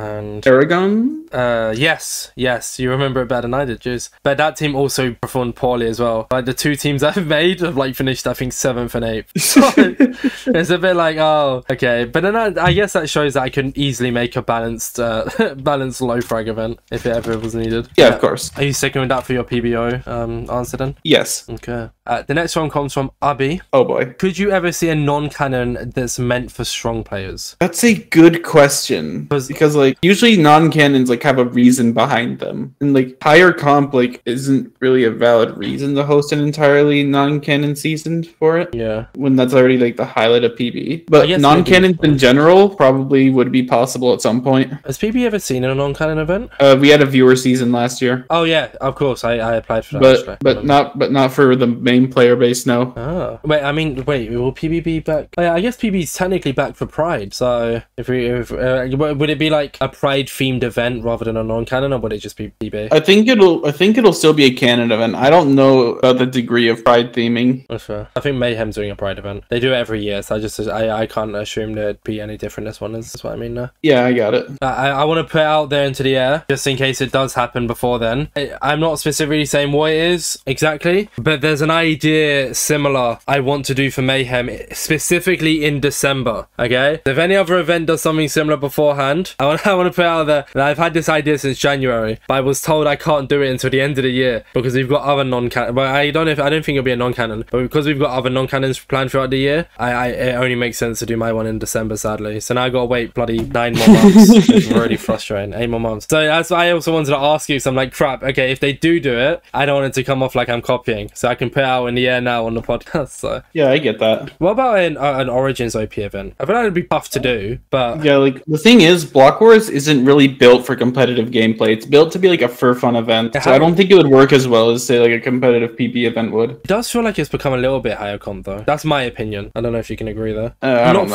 and Aragon. Yes, you remember it better than I did, Juice. But that team also performed poorly as well. Like the two teams I've made have like finished, I think, 7th and 8th. So it's a bit like, oh, okay. But then I guess that shows that I can easily make a balanced low frag event if it ever was needed. Yeah, of course. Are you sticking with that for your PBO answer then? Yes. Okay. The next one comes from Abby. Oh boy. Could you ever see a non-canon that's meant for strong players? That's a good question. Because like usually non-canons like have a reason behind them. And like higher comp like isn't really a valid reason to host an entirely non-canon season for it. Yeah. When that's already like the highlight of PB. But non-canons in general probably would be possible at some point. Has PB ever seen a non-canon event? We had a viewer season last year. Oh yeah, of course. I applied for that. But not for the main player base, no. Oh. Wait, will PB be back? Oh, yeah, I guess PB is technically back for Pride. So if would it be like a Pride themed event rather than a non-canon, or would it just be PB? I think it'll still be a canon event. I don't know about the degree of Pride theming. That's fair. I think Mayhem's doing a Pride event. They do it every year, so I can't assume there'd be any different this one is. That's what I mean now. Yeah, I got it. I want to put it out there into the air just in case it does happen before then. I'm not specifically saying what it is exactly, but there's an idea similar I want to do for Mayhem, specifically in December. Okay, if any other event does something similar beforehand, I want to put out there that I've had this idea since January, but I was told I can't do it until the end of the year because we've got other non-canon. But I don't think it'll be a non-canon, but because we've got other non-canons planned throughout the year, it only makes sense to do my one in December, sadly. So now I gotta wait bloody 9 more months. It's really frustrating. 8 more months. So that's why I also wanted to ask you, so I'm like, crap, okay, if they do it, I don't want it to come off like I'm copying, so I can put it out in the air now on the podcast. So yeah, I get that. What about an Origins OP event? I feel like it'd be tough to do, but yeah, like the thing is, Block Wars isn't really built for competitive gameplay. It's built to be like a for fun event. So I don't think it would work as well as say like a competitive PB event would. It does feel like it's become a little bit higher comp though. That's my opinion. I don't know if you can agree there. Not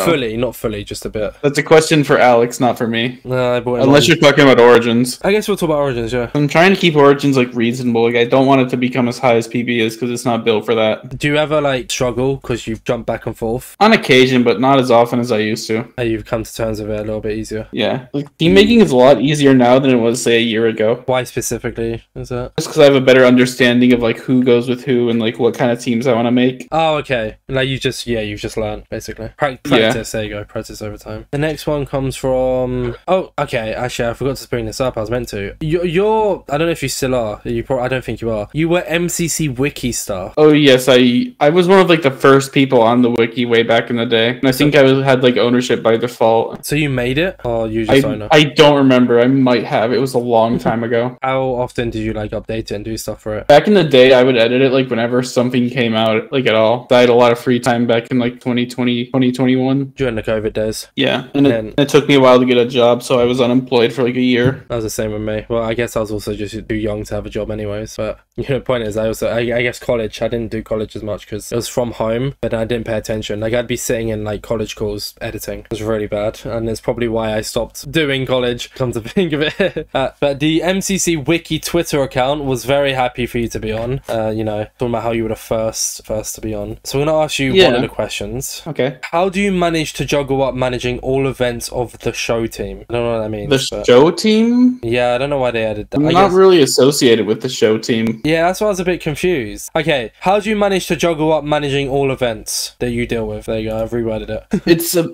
fully, just a bit. That's a question for Alex, not for me. Unless you're talking about Origins. I guess we'll talk about Origins, yeah. I'm trying to keep Origins like reasonable. Like I don't want it to become as high as PB is because it's not built for that. Do you ever like struggle because you've jumped back and forth? On occasion, but not as often as I used to. You've come to terms with it a little bit easier. Yeah. Like, team making is a lot easier now than it was say a year ago. Why specifically is that? Just because I have a better understanding of like who goes with who and like what kind of teams I want to make. Oh, okay. Like you've just learned basically. Practice. There you go. Practice over time. The next one comes from. Oh, okay. Actually, I forgot to bring this up. I was meant to. You're. I don't know if you still are. I don't think you are. You were MCC Wiki star. Oh yes, I was one of like the first people on the wiki way back in the day, and I think I had like ownership by default. So you made it, or you just own it? I don't remember. I might have. It was a long time ago. How often did you like update it and do stuff for it? Back in the day, I would edit it like whenever something came out, like at all. I had a lot of free time back in like 2020, 2021. During the COVID days. Yeah, and it took me a while to get a job, so I was unemployed for like a year. That was the same with me. Well, I guess I was also just too young to have a job anyways. But the point is, I guess college. I didn't do college as much because it was from home, but I didn't pay attention. Like I'd be sitting in like college calls editing. It was really bad, and it's probably why I stopped doing college. Come to think of it. But the MCC Wiki Twitter account was very happy for you to be on. Talking about how you were the first to be on. So I'm gonna ask you one of the questions. Okay. How do you manage to juggle up managing all events of the show team? I don't know what that means. The show team? Yeah, I don't know why they added that. I'm not really associated with the show team. Yeah, that's why I was a bit confused. Okay, how do you manage to juggle up managing all events that you deal with? There you go, I've reworded it.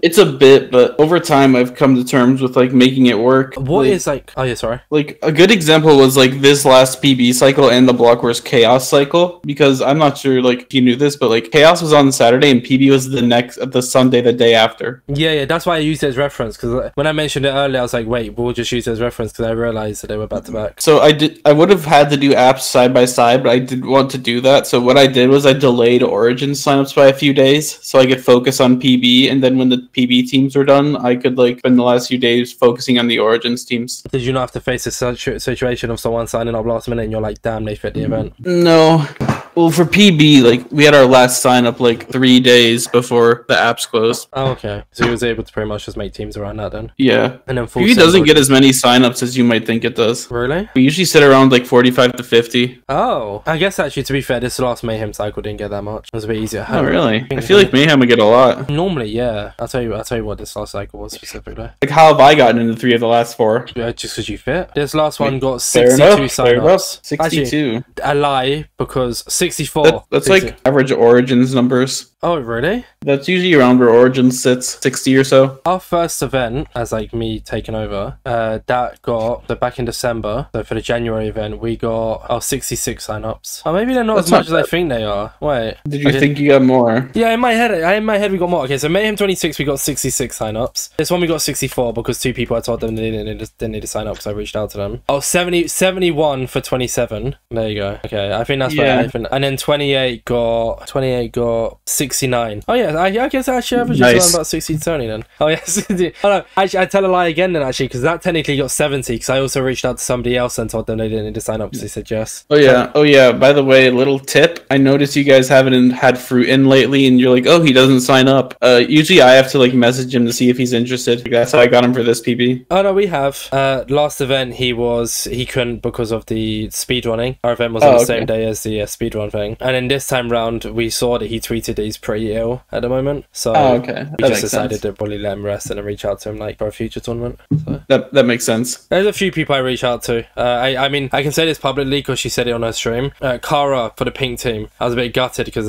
It's a bit, but over time I've come to terms with like making it work. What is like? Oh yeah, sorry. Like a good example was like this last PB cycle and the Block Wars Chaos cycle, because I'm not sure like if you knew this, but like Chaos was on Saturday and PB was the Sunday the day after. Yeah, that's why I used it as reference, because when I mentioned it earlier, I was like, wait, we'll just use it as reference because I realized that they were back to back. So I would have had to do apps side by side, but I didn't want to do that. So what I did was I delayed Origins signups by a few days so I could focus on PB, and then when the PB teams were done, I could like spend the last few days focusing on the Origins teams. Did you not have to face a situation of someone signing up last minute and you're like, damn, they fit the event? No. Well, for PB, like we had our last sign up like 3 days before the apps closed. Oh, okay. So he was able to pretty much just make teams around that then. Yeah. And then PB doesn't get as many signups as you might think it does. Really? We usually sit around like 45 to 50. Oh, I guess actually to be fair, this last Mayhem cycle didn't get that much. It was a bit easier. Oh, really? I feel like Mayhem would get a lot. Normally, yeah. I'll tell you what this last cycle was specifically. Like how have I gotten into 3 of the last 4? Just because you fit. This last one got 62 signups. 62. Actually, a lie, because 64. That's like average Origins numbers. Oh, really? That's usually around where Origins sits, 60 or so. Our first event, as like me taking over, that got, so back in December, so for the January event, we got 66 signups. Oh, maybe they're not as much as I think they are. Wait. Did you think you got more? Yeah, in my head we got more. Okay, so Mayhem 26 we got 66 signups. This one we got 64 because 2 people I told them they didn't need to sign up because I reached out to them. Oh, 71 for 27. There you go. Okay, I think that's better. And then 28 got 69. Oh yeah, I guess I actually averaged around about 60 to 70 then. Oh yes. Oh no, actually I tell a lie again then actually, because that technically got 70 because I also reached out to somebody else and told them they didn't need to sign up because they said yes. Oh yeah. By the way, little tip. I noticed you guys haven't had Fruit in lately and you're like, oh, he doesn't sign up. Usually I have to like message him to see if he's interested. That's how I got him for this PB. Oh no, we have. Last event he couldn't because of the speedrunning. Our event was on the same day as the speedrun thing. And then this time round we saw that he tweeted that he's pretty ill at the moment. So we just decided to probably let him rest and then reach out to him like for a future tournament. So. That makes sense. There's a few people I reach out to. I mean, I can say this publicly because she said it on her stream. Kara for the pink team. I was a bit gutted because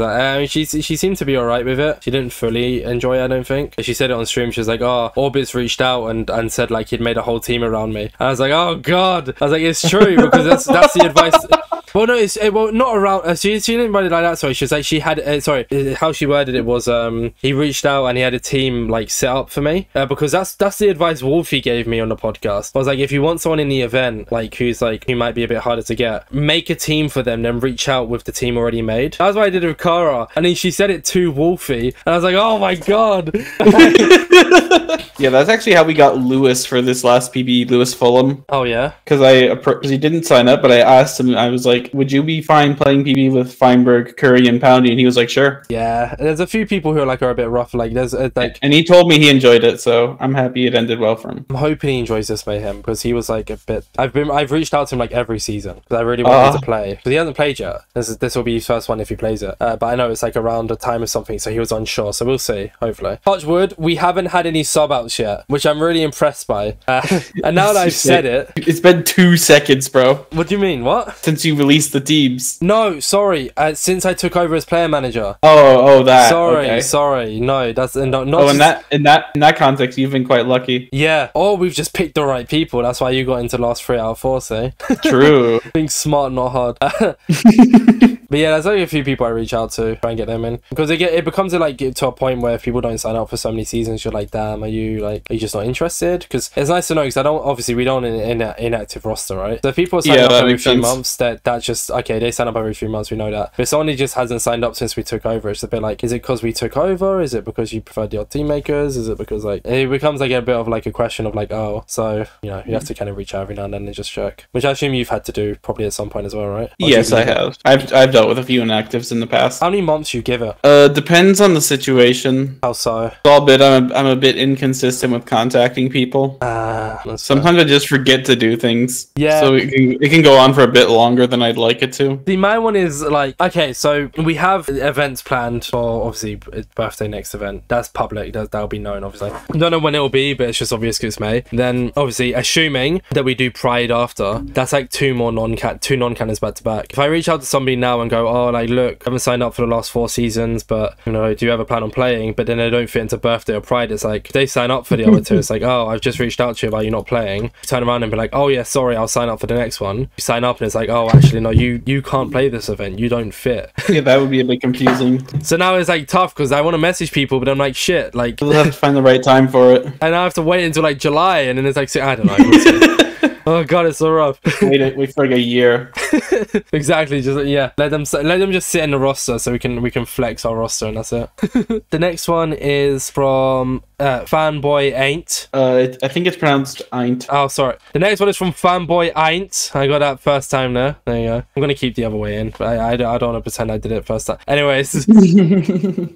she seemed to be alright with it. She didn't fully enjoy it, I don't think. She said it on stream. She was like, oh, Orbitzz reached out and said like he'd made a whole team around me. And I was like, oh god. I was like, it's true because that's the advice. Well, no, well, not around. She didn't write it like that. Sorry, she was like she had. How she worded it was he reached out and he had a team like set up for me because that's the advice Wolfie gave me on the podcast. I was like, if you want someone in the event like who might be a bit harder to get, make a team for them, then reach out with the team already made. That's what I did with Kara, and then she said it to Wolfie, and I was like, oh my god. Yeah, that's actually how we got Lewis for this last PB, Lewis Fulham. Oh yeah, because he didn't sign up, but I asked him. I was like, would you be fine playing PB with Feinberg, Curry, and Poundy? And he was like, sure. Yeah, there's a few people who are a bit rough. Like there's and he told me he enjoyed it, so I'm happy it ended well for him. I'm hoping he enjoys this mayhem because he was like a bit. I've reached out to him like every season because I really want him to play, because he hasn't played yet. This will be his first one if he plays it. But I know it's like around the time of something, so he was unsure. So we'll see. Hopefully, touch wood. We haven't had any sub outs yet, which I'm really impressed by. And now that I've said it, it's been 2 seconds, bro. What do you mean? What? Since you released the teams? No, sorry. Since I took over as player manager. Oh, that. Sorry. No, that's not. Oh, in that context, you've been quite lucky. Yeah. Or we've just picked the right people. That's why you got into last 3 out of 4. Say. True. Being smart, not hard. But yeah, there's only a few people I reach out to try and get them in, because it becomes to a point where if people don't sign up for so many seasons, you're like, damn, are you just not interested? Because it's nice to know, because we don't inactive roster, right? So if people sign up every few months, that's just okay. They sign up every few months, we know that. But if someone who just hasn't signed up since we took over, it's a bit like, is it because we took over? Is it because you preferred your team makers? Is it because like it becomes like a bit of like a question of like, oh, so you have to kind of reach out every now and then and just check, which I assume you've had to do probably at some point as well, right? Yes, I have. I've dealt with a few inactives in the past. How many months you give it? Depends on the situation. How so? It's all bit. I'm a bit inconsistent with contacting people. Sometimes I just forget to do things. Yeah. So it can go on for a bit longer than I'd like it to. See, my one is like, okay, so we have events planned for obviously birthday next event. That's public. That'll be known, obviously. I don't know when it'll be, but it's just obvious because it's May. Then obviously, assuming that we do Pride after, that's like two non-cannons back to back. If I reach out to somebody now and go, oh, like, look, I haven't signed up for the last 4 seasons, but do you have a plan on playing? But then they don't fit into birthday or Pride. It's like, if they sign up for the other two, it's like, oh, I've just reached out to you about you not playing. You turn around and be like, oh yeah, sorry, I'll sign up for the next one. You sign up and it's like, oh, actually, no, you can't play this event. You don't fit. Yeah, that would be a bit confusing. So now it's like tough because I want to message people, but I'm like, shit, like you'll have to find the right time for it. And I have to wait until like July, and then it's like, I don't know. Oh god, it's so rough. Wait for like a year. Exactly. Just let them just sit in the roster so we can flex our roster, and that's it. The next one is from Fanboy Ain't. I think it's pronounced Ain't. Oh, sorry. The next one is from Fanboy Ain't. I got that first time there. There you go. I'm gonna keep the other way in, but I don't want to pretend I did it first time. Anyways,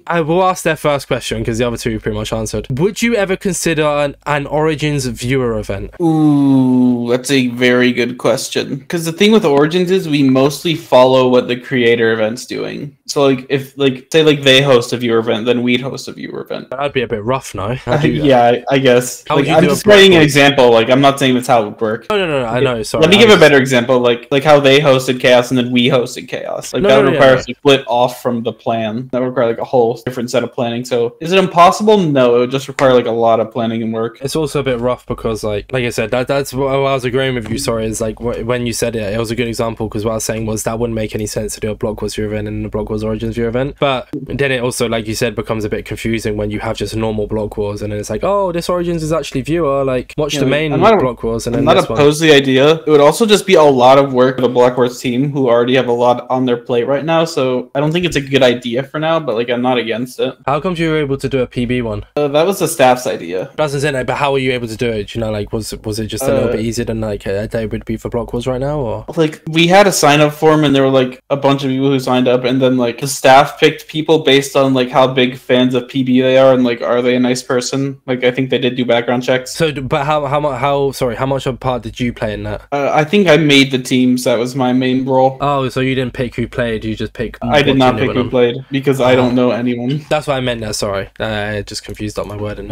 I will ask their first question because the other two pretty much answered. Would you ever consider an Origins viewer event? Ooh, that's a very good question. Because the thing with Origins is we mostly follow what the creator event's doing. So like if say they host a viewer event, then we'd host a viewer event. That'd be a bit rough, no? Yeah, I guess. I'm just writing an example. Like I'm not saying that's how it would work. No. I know. Sorry. Let me give a better example. Like how they hosted Chaos and then we hosted Chaos. Like that would require us to split off from the plan. That would require like a whole different set of planning. So is it impossible? No, it would just require like a lot of planning and work. It's also a bit rough because like I said, that's what I was agreeing with you. Sorry, is like when you said it was a good example because what I was saying was that wouldn't make any sense to do a Block Wars viewer event and a Block Wars Origins viewer event. But then it also, like you said, becomes a bit confusing when you have just normal Block Wars and then it's like, oh, this Origins is actually viewer. Like watch the main Block Wars and then I'm not opposed to the idea. It would also just be a lot of work for the Block Wars team who already have a lot on their plate right now. So I don't think it's a good idea for now. But like I'm not against it. How come you were able to do a PB one? That was the staff's idea. That's it. But how were you able to do it? Like was it just a little bit easier than like a day would be for Block Wars right now? Or like we had a sign up form and there were like a bunch of people who signed up and then like the staff picked people based on like how big fans of PB they are and like are they a nice person. Like I think they did do background checks. So but how much of a part did you play in that? I think I made the teams. That was my main role. Oh, so you didn't pick who played, you just picked. I did not pick who played because I don't know anyone. That's what I meant there. Sorry, I just confused up my word. And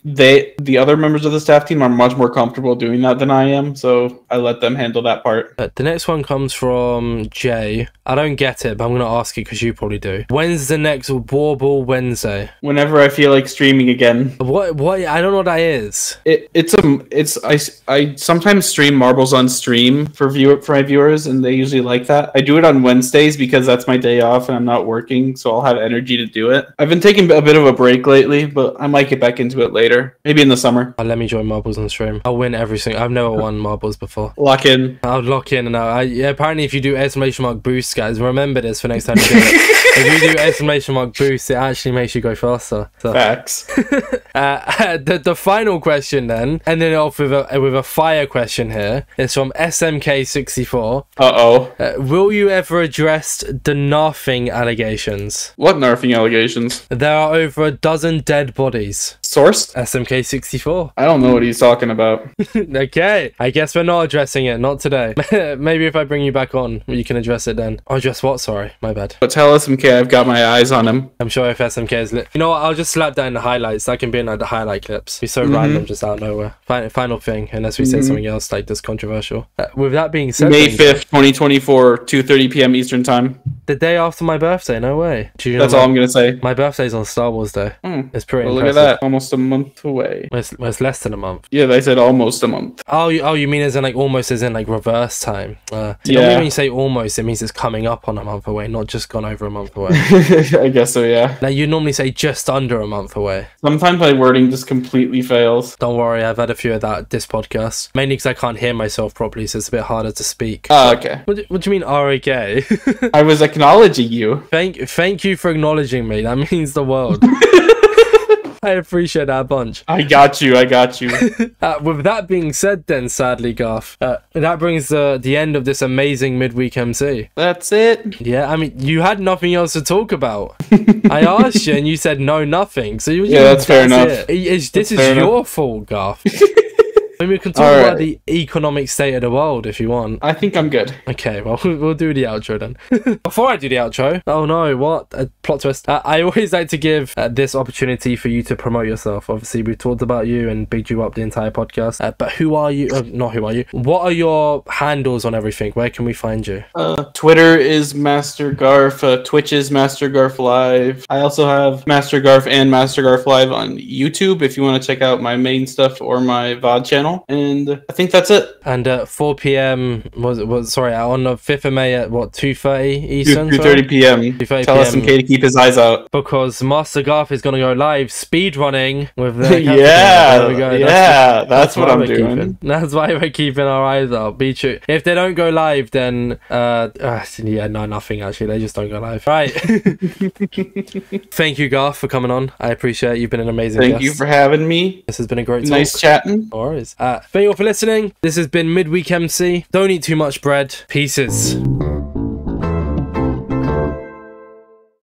the other members of the staff team are much more comfortable doing that than I am, so I let them handle that part. The next one comes from Jay. I don't get it, but I'm gonna ask it because you probably do. When's the next Warrble Wednesday? Whenever I feel like streaming again. What? I don't know what that is. I sometimes stream marbles on stream for my viewers, and they usually like that. I do it on Wednesdays because that's my day off and I'm not working, so I'll have energy to do it. I've been taking a bit of a break lately, but I might get back into it later, maybe in the summer. Let me join marbles on stream. I'll win every single. I've never won marbles before. Lock in. I'll lock in, and apparently if you do exclamation mark boost, guys, remember this for next time you do it. If you do exclamation mark boost, it actually makes you go faster. So. Facts. The final question then, ending off with a fire question here, is from SMK64. Will you ever address the knarfing allegations? What knarfing allegations? There are over a dozen dead bodies. Source? SMK64. I don't know what he's talking about. Okay, I guess we're not addressing it, not today. Maybe if I bring you back on, you can address it then. Oh, address what? Sorry, my bad. But tell SMK I've got my eyes on him. I'm sure if SMK is lit. You know what, I'll just slap that in the highlights. That can be in like the highlight clips. Be so random, just out of nowhere. Final thing, unless we say something else like this controversial. With that being said, May 5th, 2024, 2:30 p.m. Eastern time. The day after my birthday, no way. Do you know That's all I'm gonna say. My birthday's on Star Wars Day. It's pretty well, impressive. look at that, almost a month away. It's less than a month. Yeah, they said almost a month. Oh, you mean as in like almost as in like reverse time? Yeah. When you say almost, it means it's coming up on a month away, not just gone over a month away. I guess so, yeah. Now you normally say just under a month away. Sometimes my wording just completely fails. Don't worry, I've had a few of that this podcast. Mainly because I can't hear myself properly, so it's a bit harder to speak. Oh, okay. What do you mean, okay? I was acknowledging you. Thank you for acknowledging me. That means the world. I appreciate that a bunch. I got you. With that being said then, sadly, Garf, that brings the end of this amazing midweek MC. That's it. Yeah, I mean, you had nothing else to talk about. I asked you and you said no, nothing. So that's fair enough. This is your fault, Garf. Maybe we can talk about the economic state of the world if you want. I think I'm good. Okay, well, we'll do the outro then. Before I do the outro, oh no, what? A plot twist. I always like to give this opportunity for you to promote yourself. Obviously, we talked about you and bigged you up the entire podcast. But who are you? Not who are you. What are your handles on everything? Where can we find you? Twitter is MasterGarf. Twitch is MasterGarf Live. I also have MasterGarf and MasterGarf Live on YouTube if you want to check out my main stuff or my VOD channel. And I think that's it. And at 4 p.m. on the 5th of May at what, 2:30 Eastern? 2:30 p.m. Tell SMK to keep his eyes out. Because MasterGarf is going to go live speedrunning with the yeah, there we go. Yeah, that's what I'm doing. That's why we're keeping our eyes out. Be true. If they don't go live, then nothing actually. They just don't go live. Right. Thank you, Garf, for coming on. I appreciate it. You've been an amazing guest. Thank you for having me. This has been a great talk. Nice chatting. No worries. Thank you all for listening. This has been Midweek MC. Don't eat too much bread. Pieces.